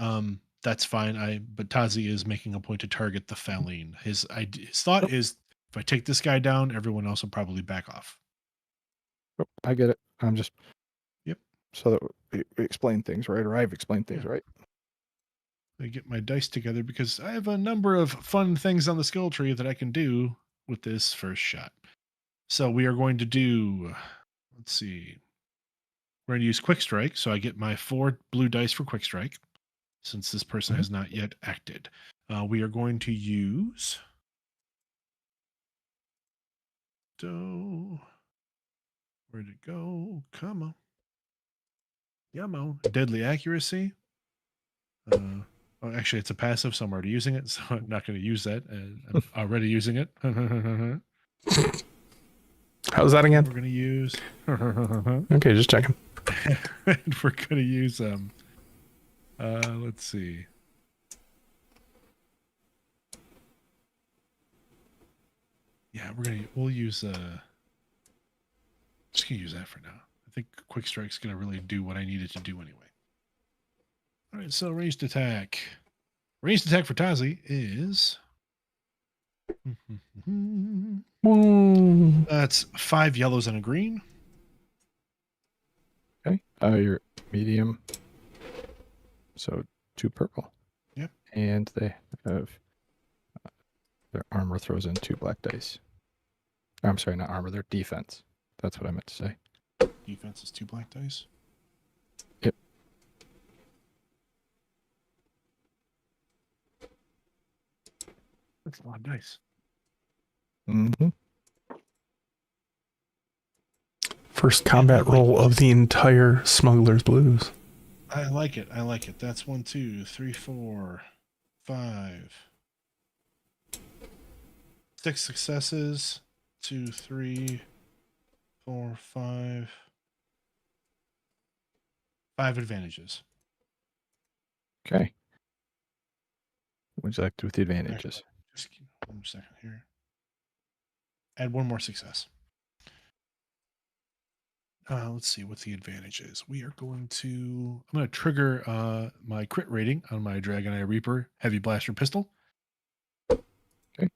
That's fine. But Tazi is making a point to target the Faline. His thought is, if I take this guy down, everyone else will probably back off. Oh, I get it. I'm just. Yep. So that we explain things right, or I've explained things right. I get my dice together because I have a number of fun things on the skill tree that I can do with this first shot. So we are going to do, let's see, we're going to use Quick Strike. So I get my 4 blue dice for Quick Strike, since this person has not yet acted. We are going to use, where'd it go? Come on. Come on. Deadly Accuracy. Actually, it's a passive, so I'm already using it, so I'm not going to use that. I'm already using it. How's that again? We're going to use... Okay, just checking. And we're going to use... let's see. Yeah, we'll use... just going to use that for now. I think Quick Strike's going to really do what I need it to do anyway. All right, so ranged attack. Ranged attack for Tazi is... That's 5 yellows and a green. Okay. You're medium. So 2 purple. Yep. And they have their armor throws in 2 black dice. I'm sorry, not armor. Their defense. That's what I meant to say. Defense is 2 black dice. Yep. That's a lot of dice. Mm-hmm. First combat roll of the entire Smuggler's Blues. I like it. I like it. That's 1, 2, 3, 4, 5. 6 successes. 2, 3, 4, 5. 5 advantages. Okay. What would you like to do with the advantages? Just give me 1 second here. Add 1 more success. Let's see what the advantage is. I'm going to trigger my crit rating on my Dragonite Reaper Heavy Blaster Pistol. Okay.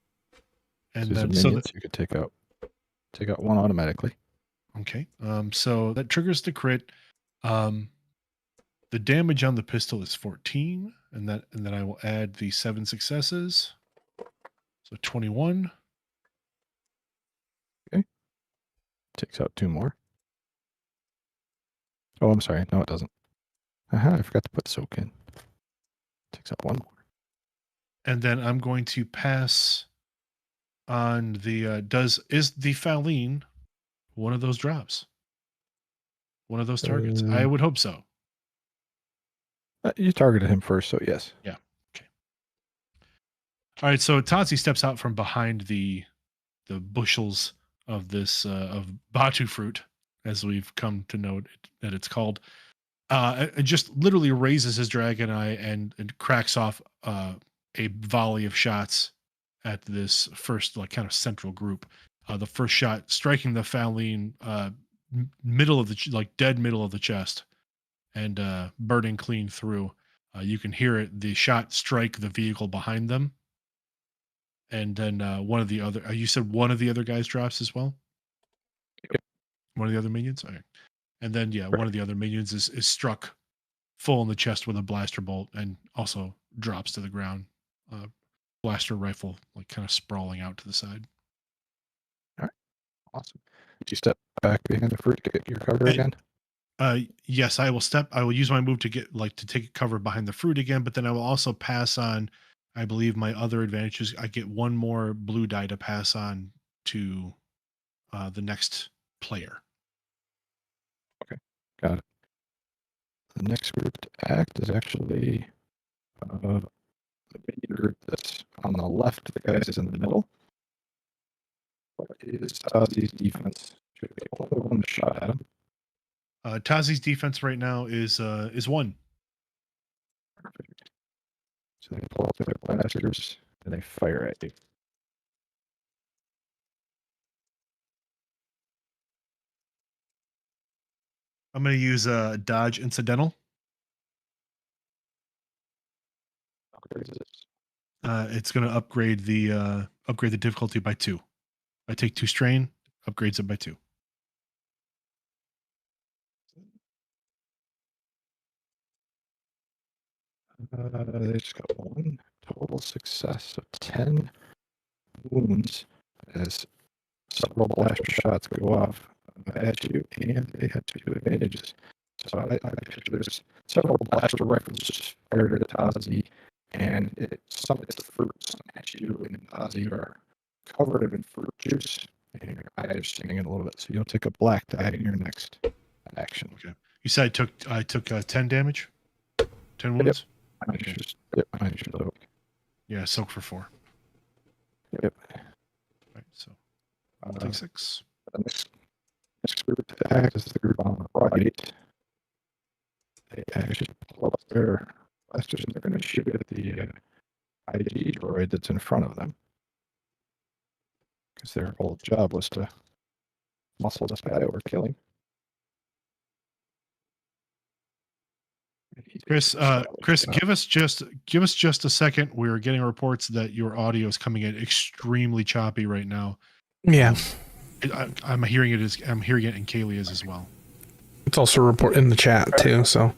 And so then minions you could take out 1 automatically. Okay. So that triggers the crit. The damage on the pistol is 14, and then I will add the 7 successes. So 21. Okay. Takes out 2 more. Oh, I'm sorry. No, it doesn't. I forgot to put soak in. Takes out 1 more. And then I'm going to pass on the is the Faline one of those drops? One of those targets? I would hope so. You targeted him first, so yes. Yeah. Okay. All right. So Tazi steps out from behind the bushels of this of Batu fruit, as we've come to know that it's called. And just literally raises his dragon eye and cracks off a volley of shots at this first kind of central group. The first shot striking the Faline middle of the dead middle of the chest, and burning clean through. You can hear it. The shot strike the vehicle behind them, and then one of the other. You said one of the other guys drops as well. Yep. One of the other minions. Okay. And then one of the other minions is struck full in the chest with a blaster bolt, and also drops to the ground. Blaster rifle kind of sprawling out to the side. All right. Awesome. Did you step back behind the fruit to get your cover again? Yes, I will use my move to get to take cover behind the fruit again, but then I will also pass on, I believe, my other advantages. I get 1 more blue die to pass on to the next player. Okay. Got it. The next group to act is actually the minion group that's on the left. The guys is in the middle. What is Tazi's defense? Should be able to put 1 shot at him. Tazi's defense right now is 1. Perfect. So they pull out their blasters and they fire at you. I'm going to use a dodge incidental. It's going to upgrade the difficulty by 2. I take 2 strain, upgrades it by 2. They just got 1 total success of 10 wounds as several blaster shots go off at you, and they had 2 advantages. So I picture there's several blaster rifles just fired at Ozzy, and some it's the fruits at you, and Ozzy are covered in fruit juice, and your eye is stinging a little bit. So you'll take a black die in your next action. Okay. You said I took 10 damage? 10 wounds? Minus your soak. Yeah, soak for 4. Yep. Right, so I'll take 6. The next group to act is the group on the right. They actually pull up their blasters and they're going to shoot at the IG droid that's in front of them. Because their whole job was to muscle this guy over killing. Chris, give us just a second. We're getting reports that your audio is coming in extremely choppy right now. Yeah. I'm hearing it in Kaylee's as well. It's also a report in the chat too, so.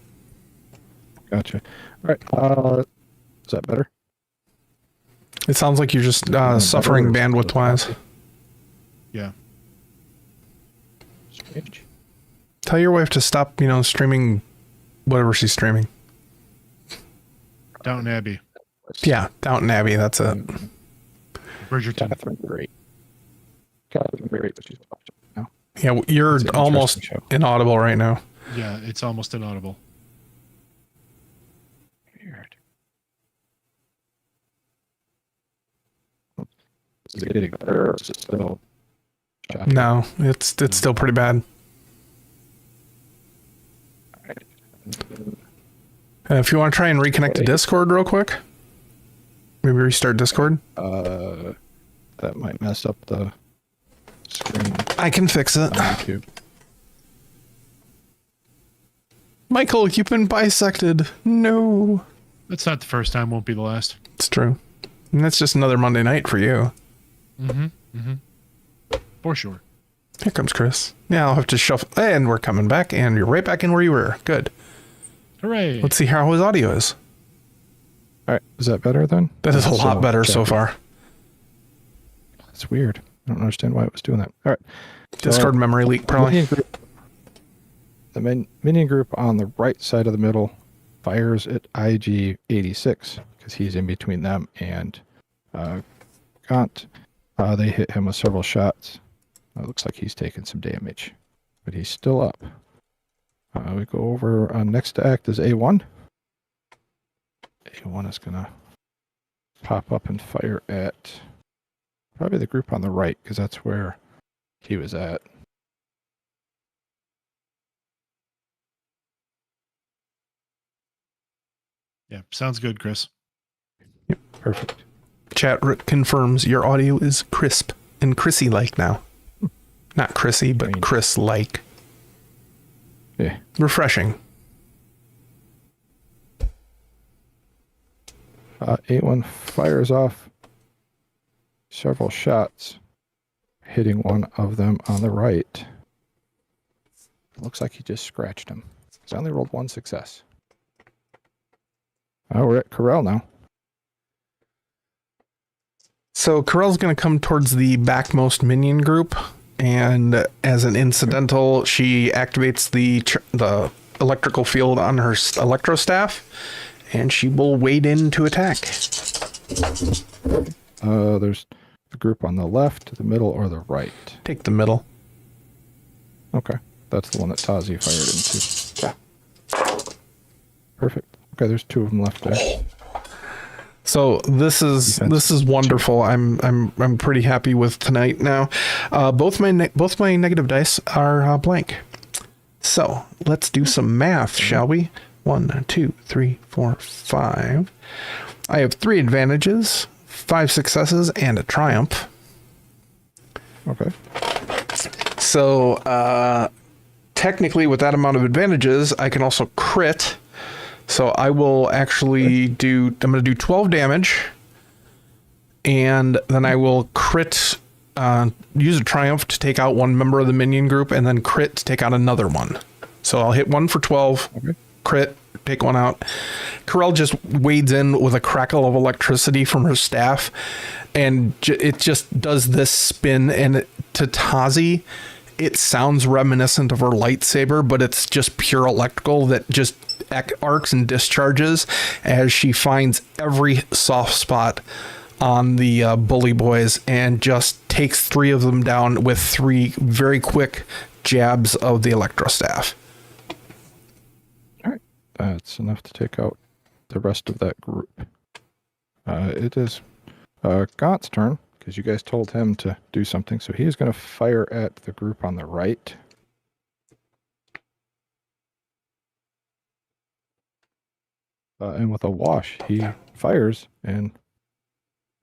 Gotcha. All right. Is that better? It sounds like you're just suffering bandwidth wise. Yeah. Strange. Tell your wife to stop, streaming whatever she's streaming. Downton Abbey. Yeah, Downton Abbey, that's it. Bridgerton. Catherine Great, but she's watching now. Yeah, you're It's an almost interesting show. inaudible right now. Yeah, it's almost inaudible. Weird. Is it getting better or is it still choppy? No, it's still pretty bad. If you want to try and reconnect to Discord real quick, maybe restart Discord. That might mess up the screen I can fix it. on YouTube. Michael, you've been bisected. No. That's not the first time, won't be the last. It's true. And that's just another Monday night for you. For sure. Here comes Chris. Yeah, I'll have to shuffle. And we're coming back, and you're right back in where you were. Good. Hooray. Let's see how his audio is. All right, is that better then? That is a It's lot still better so choppy. far. It's weird. I don't understand why it was doing that. All right. Discord memory leak, probably. The minion group on the right side of the middle fires at IG-86 because he's in between them and Gaunt. They hit him with several shots. It looks like he's taking some damage, but he's still up. We go over next to act is A1. A1 is going to pop up and fire at probably the group on the right because that's where he was at. Yeah, sounds good, Chris. Yep, perfect. Chat confirms your audio is crisp and Chrissy-like now. Not Chrissy, but Chris-like. Yeah. Refreshing. A1 fires off several shots, hitting one of them on the right. Looks like he just scratched him. He's only rolled 1 success. We're at Corel now. So Corell's going to come towards the backmost minion group, and as an incidental, she activates the electrical field on her electro staff, and she will wade in to attack. There's the group on the left, the middle, or the right. Take the middle. Okay, that's the one that Tazi fired into. Yeah. Perfect. Okay, there's 2 of them left there. So this is wonderful. I'm pretty happy with tonight now. Both my negative dice are blank. So let's do some math, shall we? 1, 2, 3, 4, 5. I have 3 advantages, 5 successes, and a triumph. Okay. So technically, with that amount of advantages, I can also crit. So I will actually I'm going to do 12 damage. And then I will crit, use a triumph to take out one member of the minion group, and then crit to take out another one. So I'll hit one for 12, crit, take one out. Corel just wades in with a crackle of electricity from her staff, and it just does this spin. And to Tazi, it sounds reminiscent of her lightsaber, but it's just pure electrical that just arcs and discharges as she finds every soft spot on the bully boys and just takes 3 of them down with 3 very quick jabs of the electro staff. All right, that's enough to take out the rest of that group. It is Gaunt's turn, because you guys told him to do something, so he's going to fire at the group on the right. And with a wash, he fires and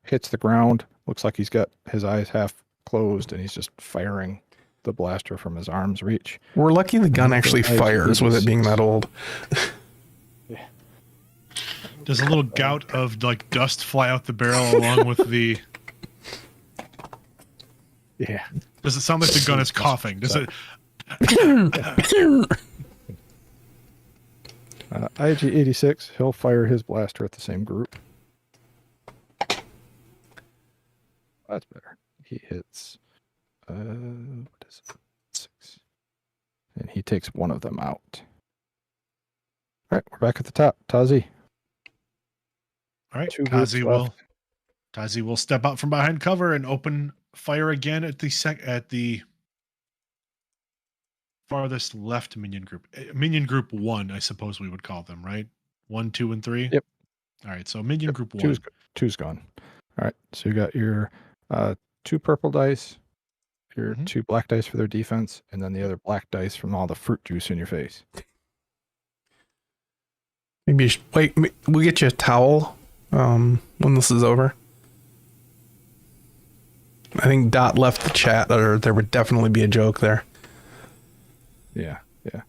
hits the ground. Looks like he's got his eyes half closed, and he's just firing the blaster from his arm's reach. We're lucky the gun actually fires with it being that old. Yeah. Does a little gout of like dust fly out the barrel along with the? Yeah. Does it sound like the gun is coughing? Does it? IG-86, he'll fire his blaster at the same group. That's better. He hits, what is it? 6. And he takes one of them out. All right, we're back at the top. Tazi. All right, 2 groups left. Tazi will step out from behind cover and open fire again at the farthest left minion group. Minion group 1, I suppose we would call them, right? 1, 2, and 3. Yep. All right, so minion group 1. Two's gone. All right, so you got your 2 purple dice, your 2 black dice for their defense, and then the other black dice from all the fruit juice in your face. Maybe you should, wait, we'll get you a towel when this is over. I think Dot left the chat, or there would definitely be a joke there. Yeah, yeah.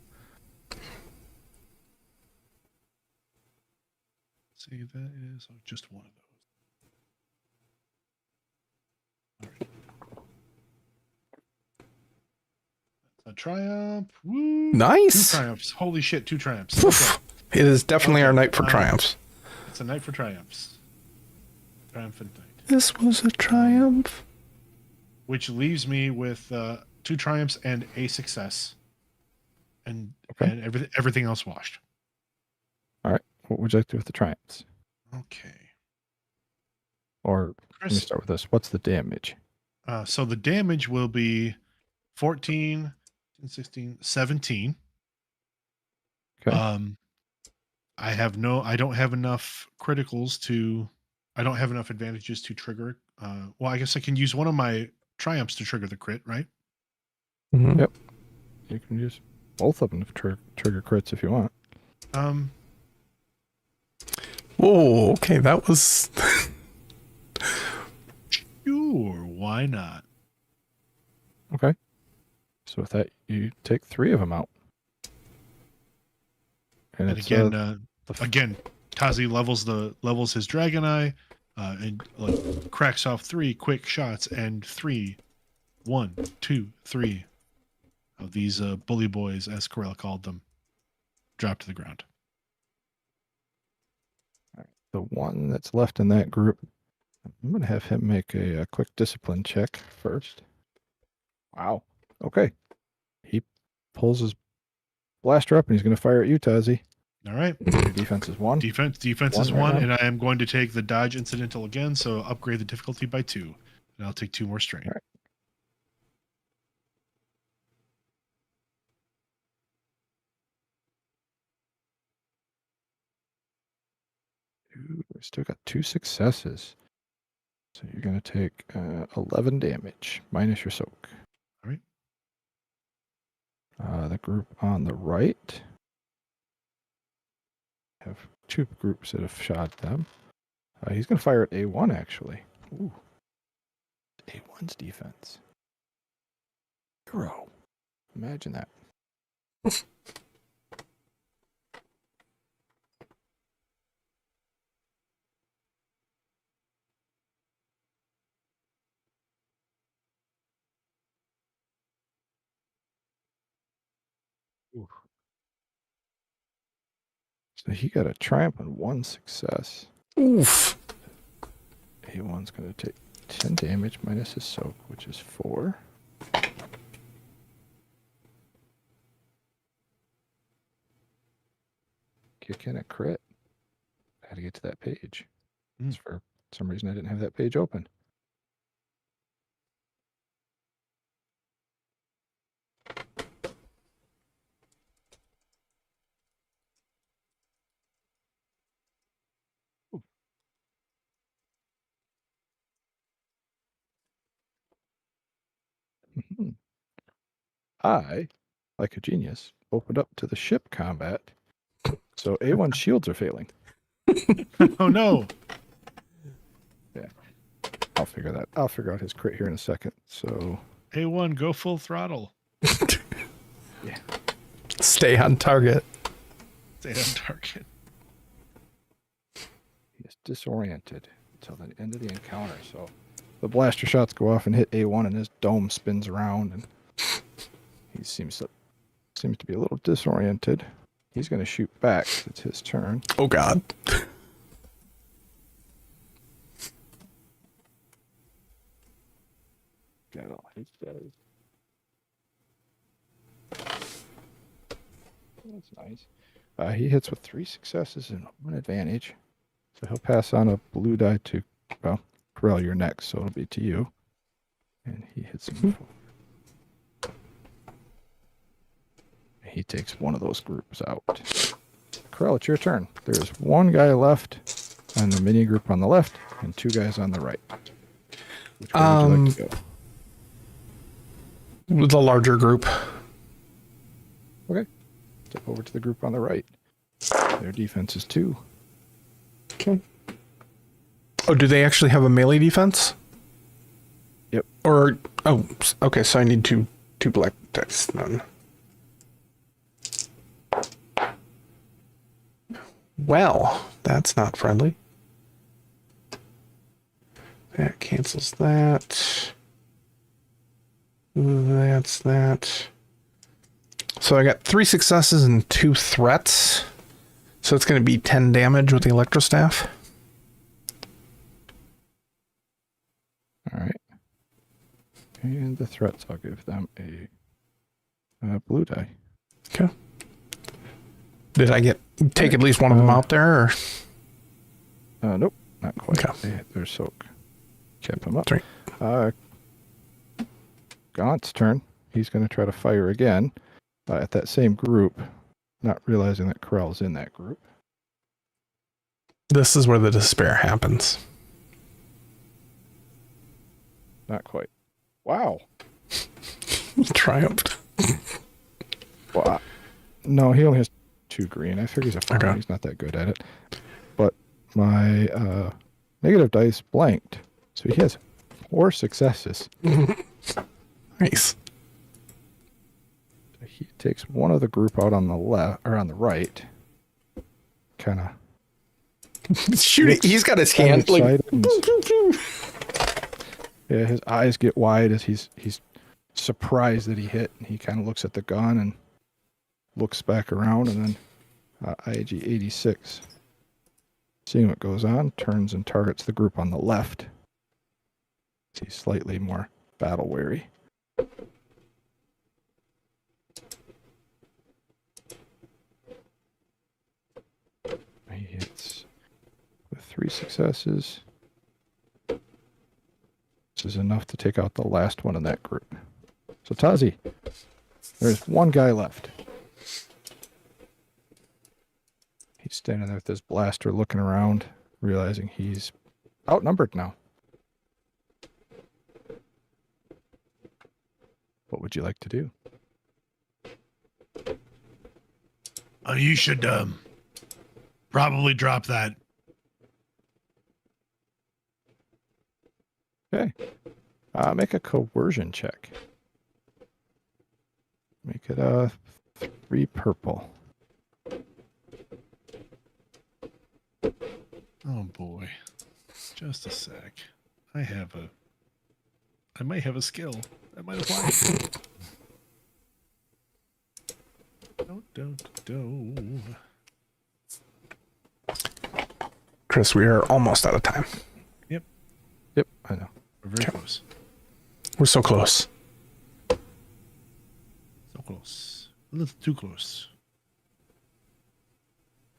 See, that is just one of those. All right. That's a triumph. Woo! Nice. 2 triumphs. Holy shit, 2 triumphs. Oof. It is definitely our night for triumphs. It's a night for triumphs. Triumphant night. This was a triumph. Which leaves me with 2 triumphs and a success. And everything else washed. All right. What would you like to do with the triumphs? Okay. Or Chris, let me start with this. What's the damage? So the damage will be 14, 16, 17. Okay. I don't have enough criticals I don't have enough advantages to trigger. Well, I guess I can use one of my triumphs to trigger the crit, right? Mm-hmm. Yep. You can use both of them to trigger crits if you want. Whoa, okay, that was... Sure, why not? Okay. So with that, you take 3 of them out. And it's, again, Tazi levels his dragon eye, and like cracks off 3 quick shots, and 1, 2, 3 of these bully boys, as Corel called them, drop to the ground. the one that's left in that group. I'm going to have him make a quick discipline check first. Wow. Okay. He pulls his blaster up and he's going to fire at you, Tazi. All right. Your defense is 1. Defense is 1, and I am going to take the dodge incidental again, so upgrade the difficulty by 2. And I'll take 2 more strain. All right. Ooh, we still got 2 successes. So you're going to take 11 damage, minus your soak. All right. The group on the right have 2 groups that have shot them. He's going to fire at A1, actually. Ooh. A1's defense. 0. Imagine that. Oof. So he got a triumph and 1 success. Oof. A1's going to take 10 damage minus his soak, which is 4. Kick in a crit. I had to get to that page. For some reason, I didn't have that page open. Mhm. I, like a genius, opened up to the ship combat, so A1 shields are failing. Oh no. I'll figure that. I'll figure out his crit here in a second. So A1, go full throttle. yeah, Stay on target. Stay on target. he is disoriented until the end of the encounter. So the blaster shots go off and hit A1, and his dome spins around, and he seems to be a little disoriented. He's going to shoot back. It's his turn. Oh, God. Got all his guys. That's nice. He hits with 3 successes and 1 advantage. So he'll pass on a blue die to, well, Corell, you're next, so it'll be to you. And he hits him. He takes one of those groups out. Corell, it's your turn. There's 1 guy left on the mini group on the left and 2 guys on the right. Which way would you like to go? The larger group. Okay. Step over to the group on the right. Their defense is 2. Okay. Oh, do they actually have a melee defense? Yep. Or, oh, okay, so I need two black dice then. Well, that's not friendly. That cancels that. That's that. So I got 3 successes and 2 threats. So it's going to be 10 damage with the electrostaff. All right. And the threats, I'll give them a blue die. Okay. Did I take at least one of them out there? Or? Nope, not quite. Okay. They hit their soak. Kept him up. Right. Gaunt's turn. He's going to try to fire again at that same group, not realizing that Corell's in that group. This is where the despair happens. Not quite. Wow. Triumphed. Well, no, he only has 2 green. I figure he's a farmer. Okay. He's not that good at it. But my negative dice blanked, so he has 4 successes. Nice. He takes one of the group out on the left or on the right. Kind of Shooting. He's got his hand like. Yeah, his eyes get wide as he's surprised that he hit, and he kind of looks at the gun and looks back around, and then IG 86, seeing what goes on, turns and targets the group on the left. He's slightly more battle weary. He hits with 3 successes. This is enough to take out the last one in that group. So Tazi, there's 1 guy left. He's standing there with his blaster looking around, realizing he's outnumbered now. What would you like to do? You should probably drop that. Okay. Make a coercion check. Make it 3 purple. Oh boy. Just a sec. I might have a skill. I might apply it. Don't. Chris, we are almost out of time. Yep. Yep, I know. We're very close. We're so close. So close. A little too close.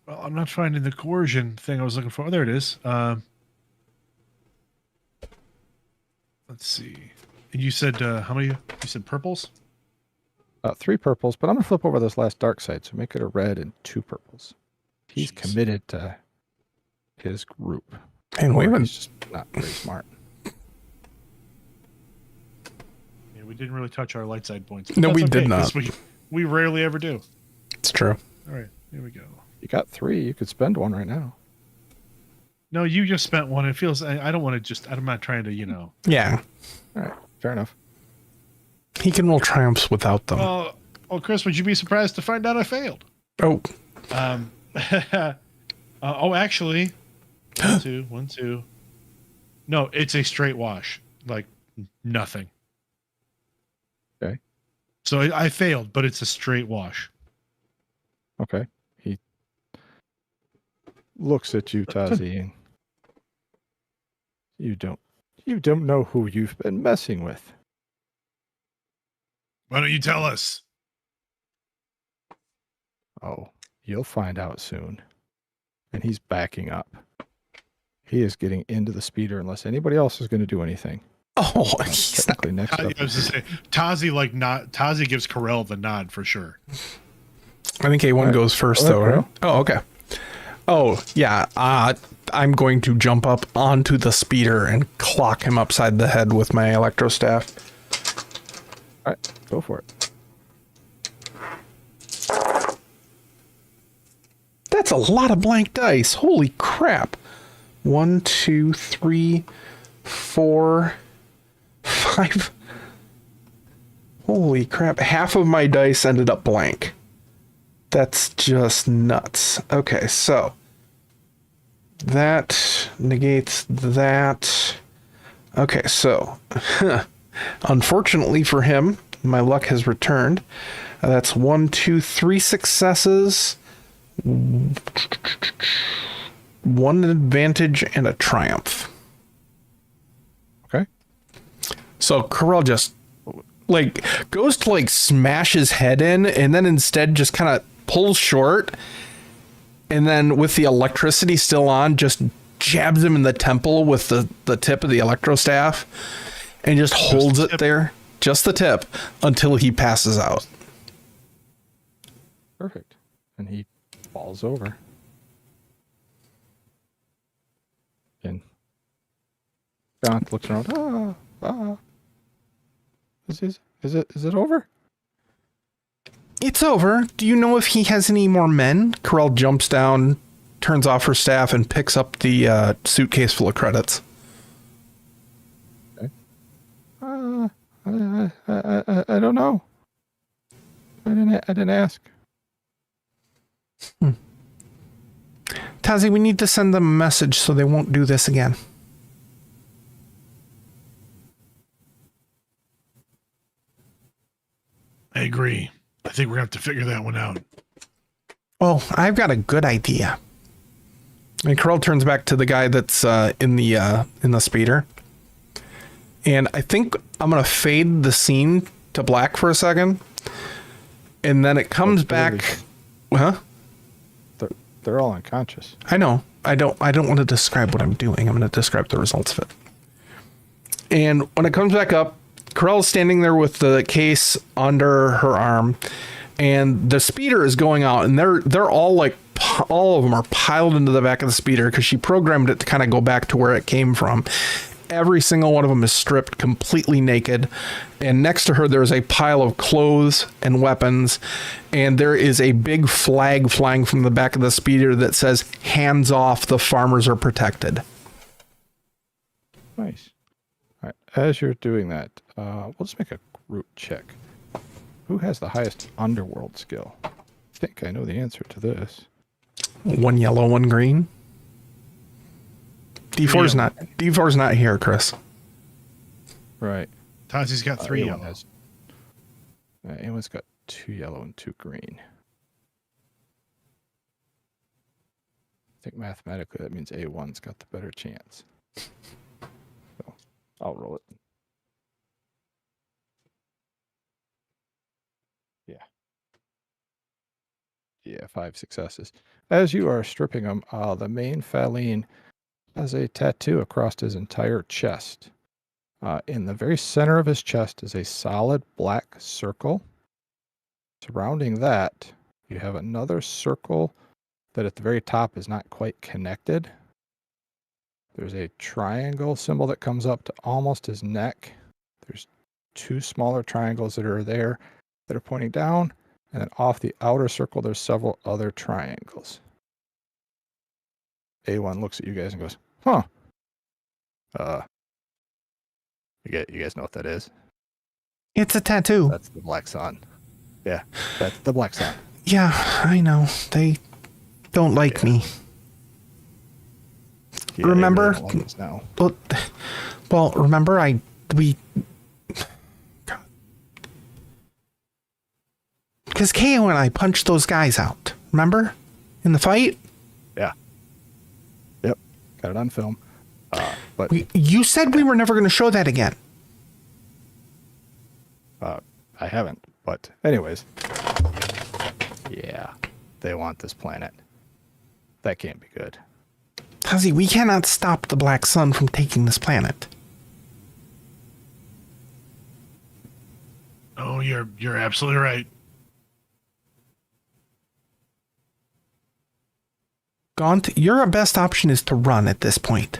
Well, I'm not finding the coercion thing I was looking for. Oh, there it is. Let's see. And you said how many? You said purples? 3 purples, but I'm going to flip over this last dark side, so make it a red and 2 purples. He's Jeez. committed to his group. And we Or haven't. he's just not very smart. Yeah, we didn't really touch our light side points. No, That's we okay, did not. 'cause We rarely ever do. It's true. All right, here we go. You got 3. You could spend 1 right now. No, you just spent one. It feels. I don't want to just. I'm not trying to. Yeah. All right, fair enough. He can roll triumphs without them. Oh, Chris, would you be surprised to find out I failed? Oh, Actually, 1, 2. No, it's a straight wash. Like nothing. Okay. So I failed, but it's a straight wash. Okay. He looks at you, Tazi, and you don't know who you've been messing with. Why don't you tell us? Oh, you'll find out soon. And he's backing up. He is getting into the speeder unless anybody else is going to do anything. oh, he's not. Technically, next I up. was just say Tazi gives Corell the nod for sure. I think A1 All right. goes first, All though, right, right? Oh, okay. Oh, yeah. I'm going to jump up onto the speeder and clock him upside the head with my electro staff. All right, go for it. That's a lot of blank dice. Holy crap. 1, 2, 3, 4, 5. Holy crap. Half of my dice ended up blank. That's just nuts. Okay, so that negates that. Okay, so unfortunately for him, my luck has returned. That's 1, 2, 3 successes, 1 advantage, and a triumph. Okay. So Corell just goes to smash his head in, and then instead just kind of pulls short, and then with the electricity still on, just jabs him in the temple with the tip of the electro staff, and just holds it there, just the tip, until he passes out. Perfect. And he falls over. And John looks around. Is it over? It's over. Do you know if he has any more men? Corell jumps down, turns off her staff, and picks up the suitcase full of credits. Okay. I don't know. I didn't ask. Tazi, we need to send them a message so they won't do this again. I agree. I think we're gonna have to figure that one out. Well, I've got a good idea. And Corell turns back to the guy that's in the speeder. And I think I'm gonna fade the scene to black for a second. And then it comes back. Huh? They're all unconscious. I know. I don't want to describe what I'm doing. I'm going to describe the results of it. And when it comes back up, Corell's standing there with the case under her arm, and the speeder is going out, and they're all all of them are piled into the back of the speeder because she programmed it to kind of go back to where it came from. Every single one of them is stripped completely naked, and next to her there's a pile of clothes and weapons, and there is a big flag flying from the back of the speeder that says, "Hands off, the farmers are protected." Nice. All right. As you're doing that, we'll just make a group check. Who has the highest underworld skill? think I know the answer to this. One yellow, one green. D4's not here, Chris. Right. Tazi's got 3 A1 yellow. has- A1's got 2 yellow and 2 green. I think mathematically that means A1's got the better chance. So I'll roll it. Yeah, 5 successes. As you are stripping him, the main Faline has a tattoo across his entire chest. In the very center of his chest is a solid black circle. Surrounding that, you have another circle that at the very top is not quite connected. There's a triangle symbol that comes up to almost his neck. There's 2 smaller triangles that are there that are pointing down. And then off the outer circle, there's several other triangles. A1 looks at you guys and goes, huh. You guys know what that is? It's a tattoo. That's the Black Sun. Yeah, that's the Black Sun. Yeah, I know. They don't like me. Yeah, Remember? they really want us now. Well, remember we. Because KO and I punched those guys out. Remember? In the fight? Yeah. Yep. Got it on film. But You said we were never going to show that again. I haven't. But anyways. Yeah. They want this planet. That can't be good. Tazi, we cannot stop the Black Sun from taking this planet. Oh, you're absolutely right. Gaunt, your best option is to run at this point.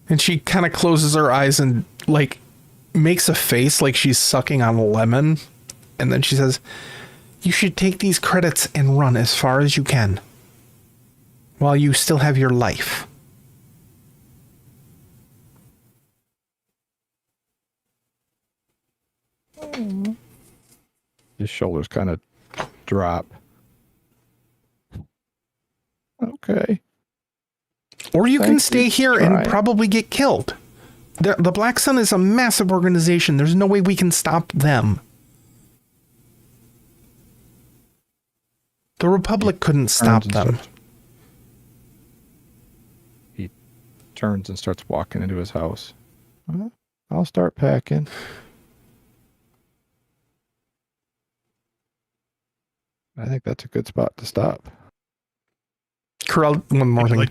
And she kind of closes her eyes and, like, makes a face like she's sucking on a lemon. And then she says, you should take these credits and run as far as you can. While you still have your life. His shoulders kind of drop. Okay. Or you can Thank stay you. here Try. and probably get killed. The Black Sun is a massive organization. There's no way we can stop them. The Republic couldn't stop them. He turns and starts walking into his house. Well, I'll start packing. I think that's a good spot to stop. Corel, one more thing.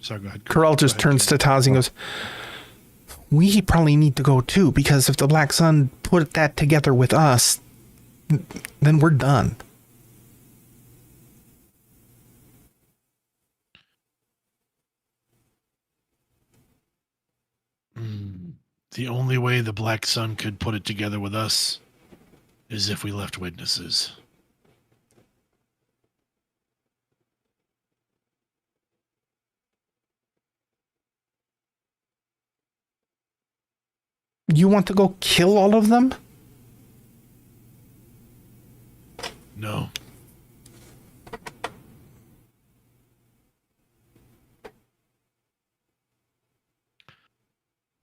Sorry, go ahead. Corel just turns to Tazi and goes, we probably need to go too, because if the Black Sun put that together with us, then we're done. The only way the Black Sun could put it together with us is if we left witnesses. You want to go kill all of them? No.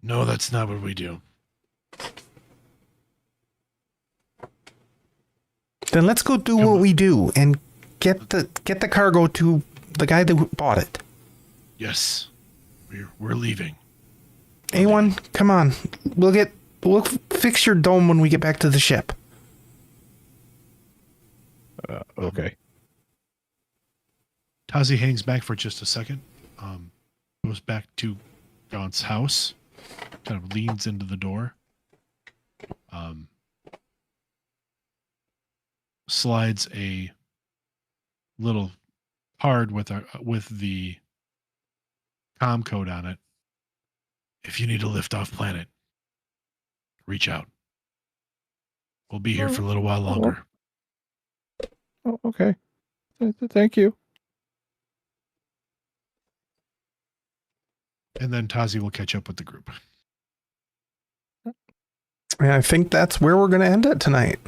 No, that's not what we do. Then let's go do what we do and get the cargo to the guy that bought it. Yes. We're leaving. A1, come on. We'll fix your dome when we get back to the ship. Okay. Tazi hangs back for just a second. Goes back to Gaunt's house. Kind of leans into the door. Slides a little card with the comm code on it. If you need to lift off planet, reach out. We'll be here for a little while longer. Oh, okay. Thank you. And then Tazi will catch up with the group. And I think that's where we're going to end it tonight.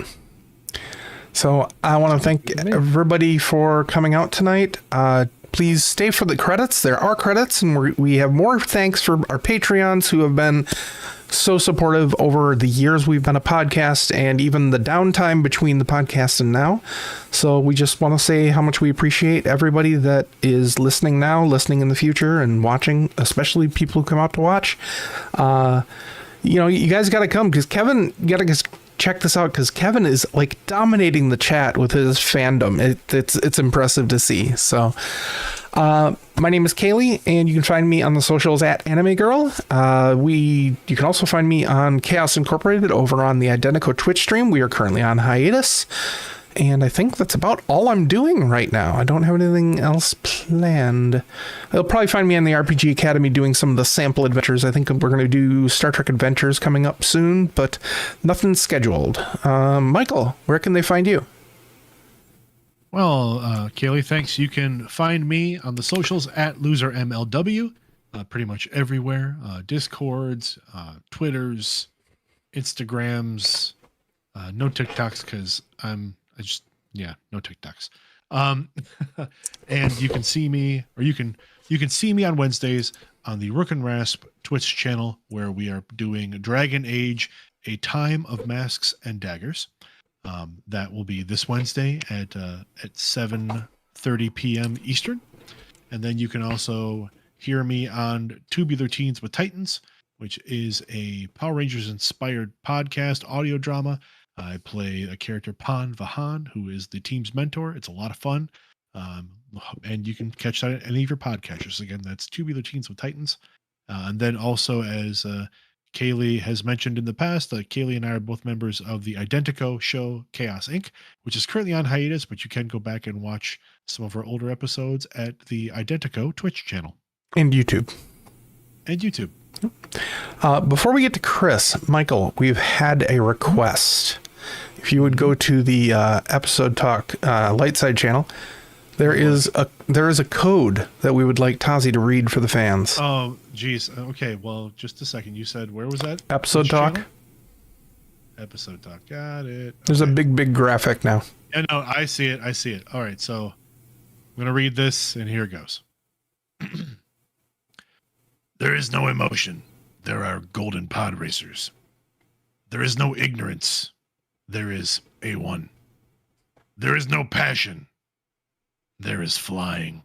So I want to thank everybody for coming out tonight. Please stay for the credits. There are credits, and we have more thanks for our Patreons who have been so supportive over the years we've been a podcast and even the downtime between the podcast and now. So we just want to say how much we appreciate everybody that is listening now, listening in the future, and watching, especially people who come out to watch. You guys got to come because Kevin, you got to check this out because Kevin is like dominating the chat with his fandom. It's impressive to see. So my name is Kaylee, and you can find me on the socials at Anime Girl. You can also find me on Chaos Incorporated over on the Identico Twitch stream. We are currently on hiatus, and I think that's about all I'm doing right now. I don't have anything else planned. You'll probably find me on the RPG Academy doing some of the sample adventures. I think we're going to do Star Trek Adventures coming up soon, but nothing scheduled. Michael, where can they find you? Well, Kaylee, thanks. You can find me on the socials at losermlw, pretty much everywhere. Discords, Twitters, Instagrams, no TikToks because no TikToks. And you can see me, or you can see me on Wednesdays on the Rook and Rasp Twitch channel, where we are doing Dragon Age: A Time of Masks and Daggers. That will be this Wednesday at 7:30 p.m. Eastern. And then you can also hear me on Tubular Teens with Titans, which is a Power Rangers inspired podcast audio drama. I play a character, Pan Vahan, who is the team's mentor. It's a lot of fun. And you can catch that at any of your podcasters. Again, that's Tubular Teens with Titans. And then also, as Kaylee has mentioned in the past, Kaylee and I are both members of the Identico show Chaos Inc., which is currently on hiatus, but you can go back and watch some of our older episodes at the Identico Twitch channel. And YouTube. Before we get to Chris, Michael, we've had a request. If you would go to the Episode Talk Lightside channel, there is a code that we would like Tazi to read for the fans. Oh, geez. Okay, well, just a second. You said, where was that? Episode Talk. Channel? Episode Talk. Got it. There's a big graphic now. Yeah, no, I see it. All right, so I'm going to read this, and here it goes. There is no emotion. There are golden pod racers. There is no ignorance. There is A1. There is no passion. There is flying.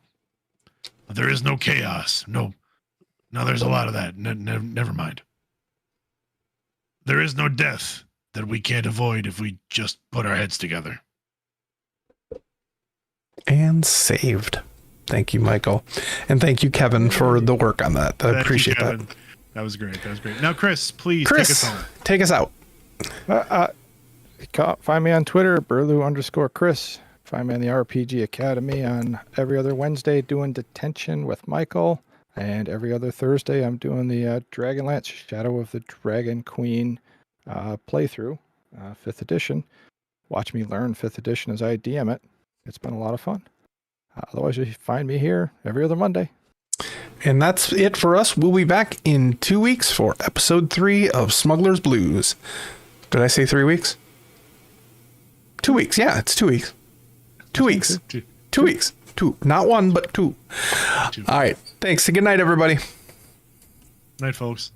There is no chaos. No, there's a lot of that. Never mind. There is no death that we can't avoid if we just put our heads together. And saved. Thank you, Michael. And thank you, Kevin, for the work on that. I appreciate that. That was great. Now, Chris, please take us home. Take us out. Find me on Twitter, Burlew_Chris. Find me on the RPG Academy on every other Wednesday doing Detention with Michael. And every other Thursday, I'm doing the Dragonlance Shadow of the Dragon Queen playthrough, 5th edition. Watch me learn 5th edition as I DM it. It's been a lot of fun. Otherwise, you find me here every other Monday. And that's it for us. We'll be back in 2 weeks for episode 3 of Smuggler's Blues. Did I say 3 weeks? 2 weeks. Yeah, it's 2 weeks. 2 weeks. 2 weeks. 2. Not 1, but 2. All right. Thanks. Good night, everybody. Night, folks.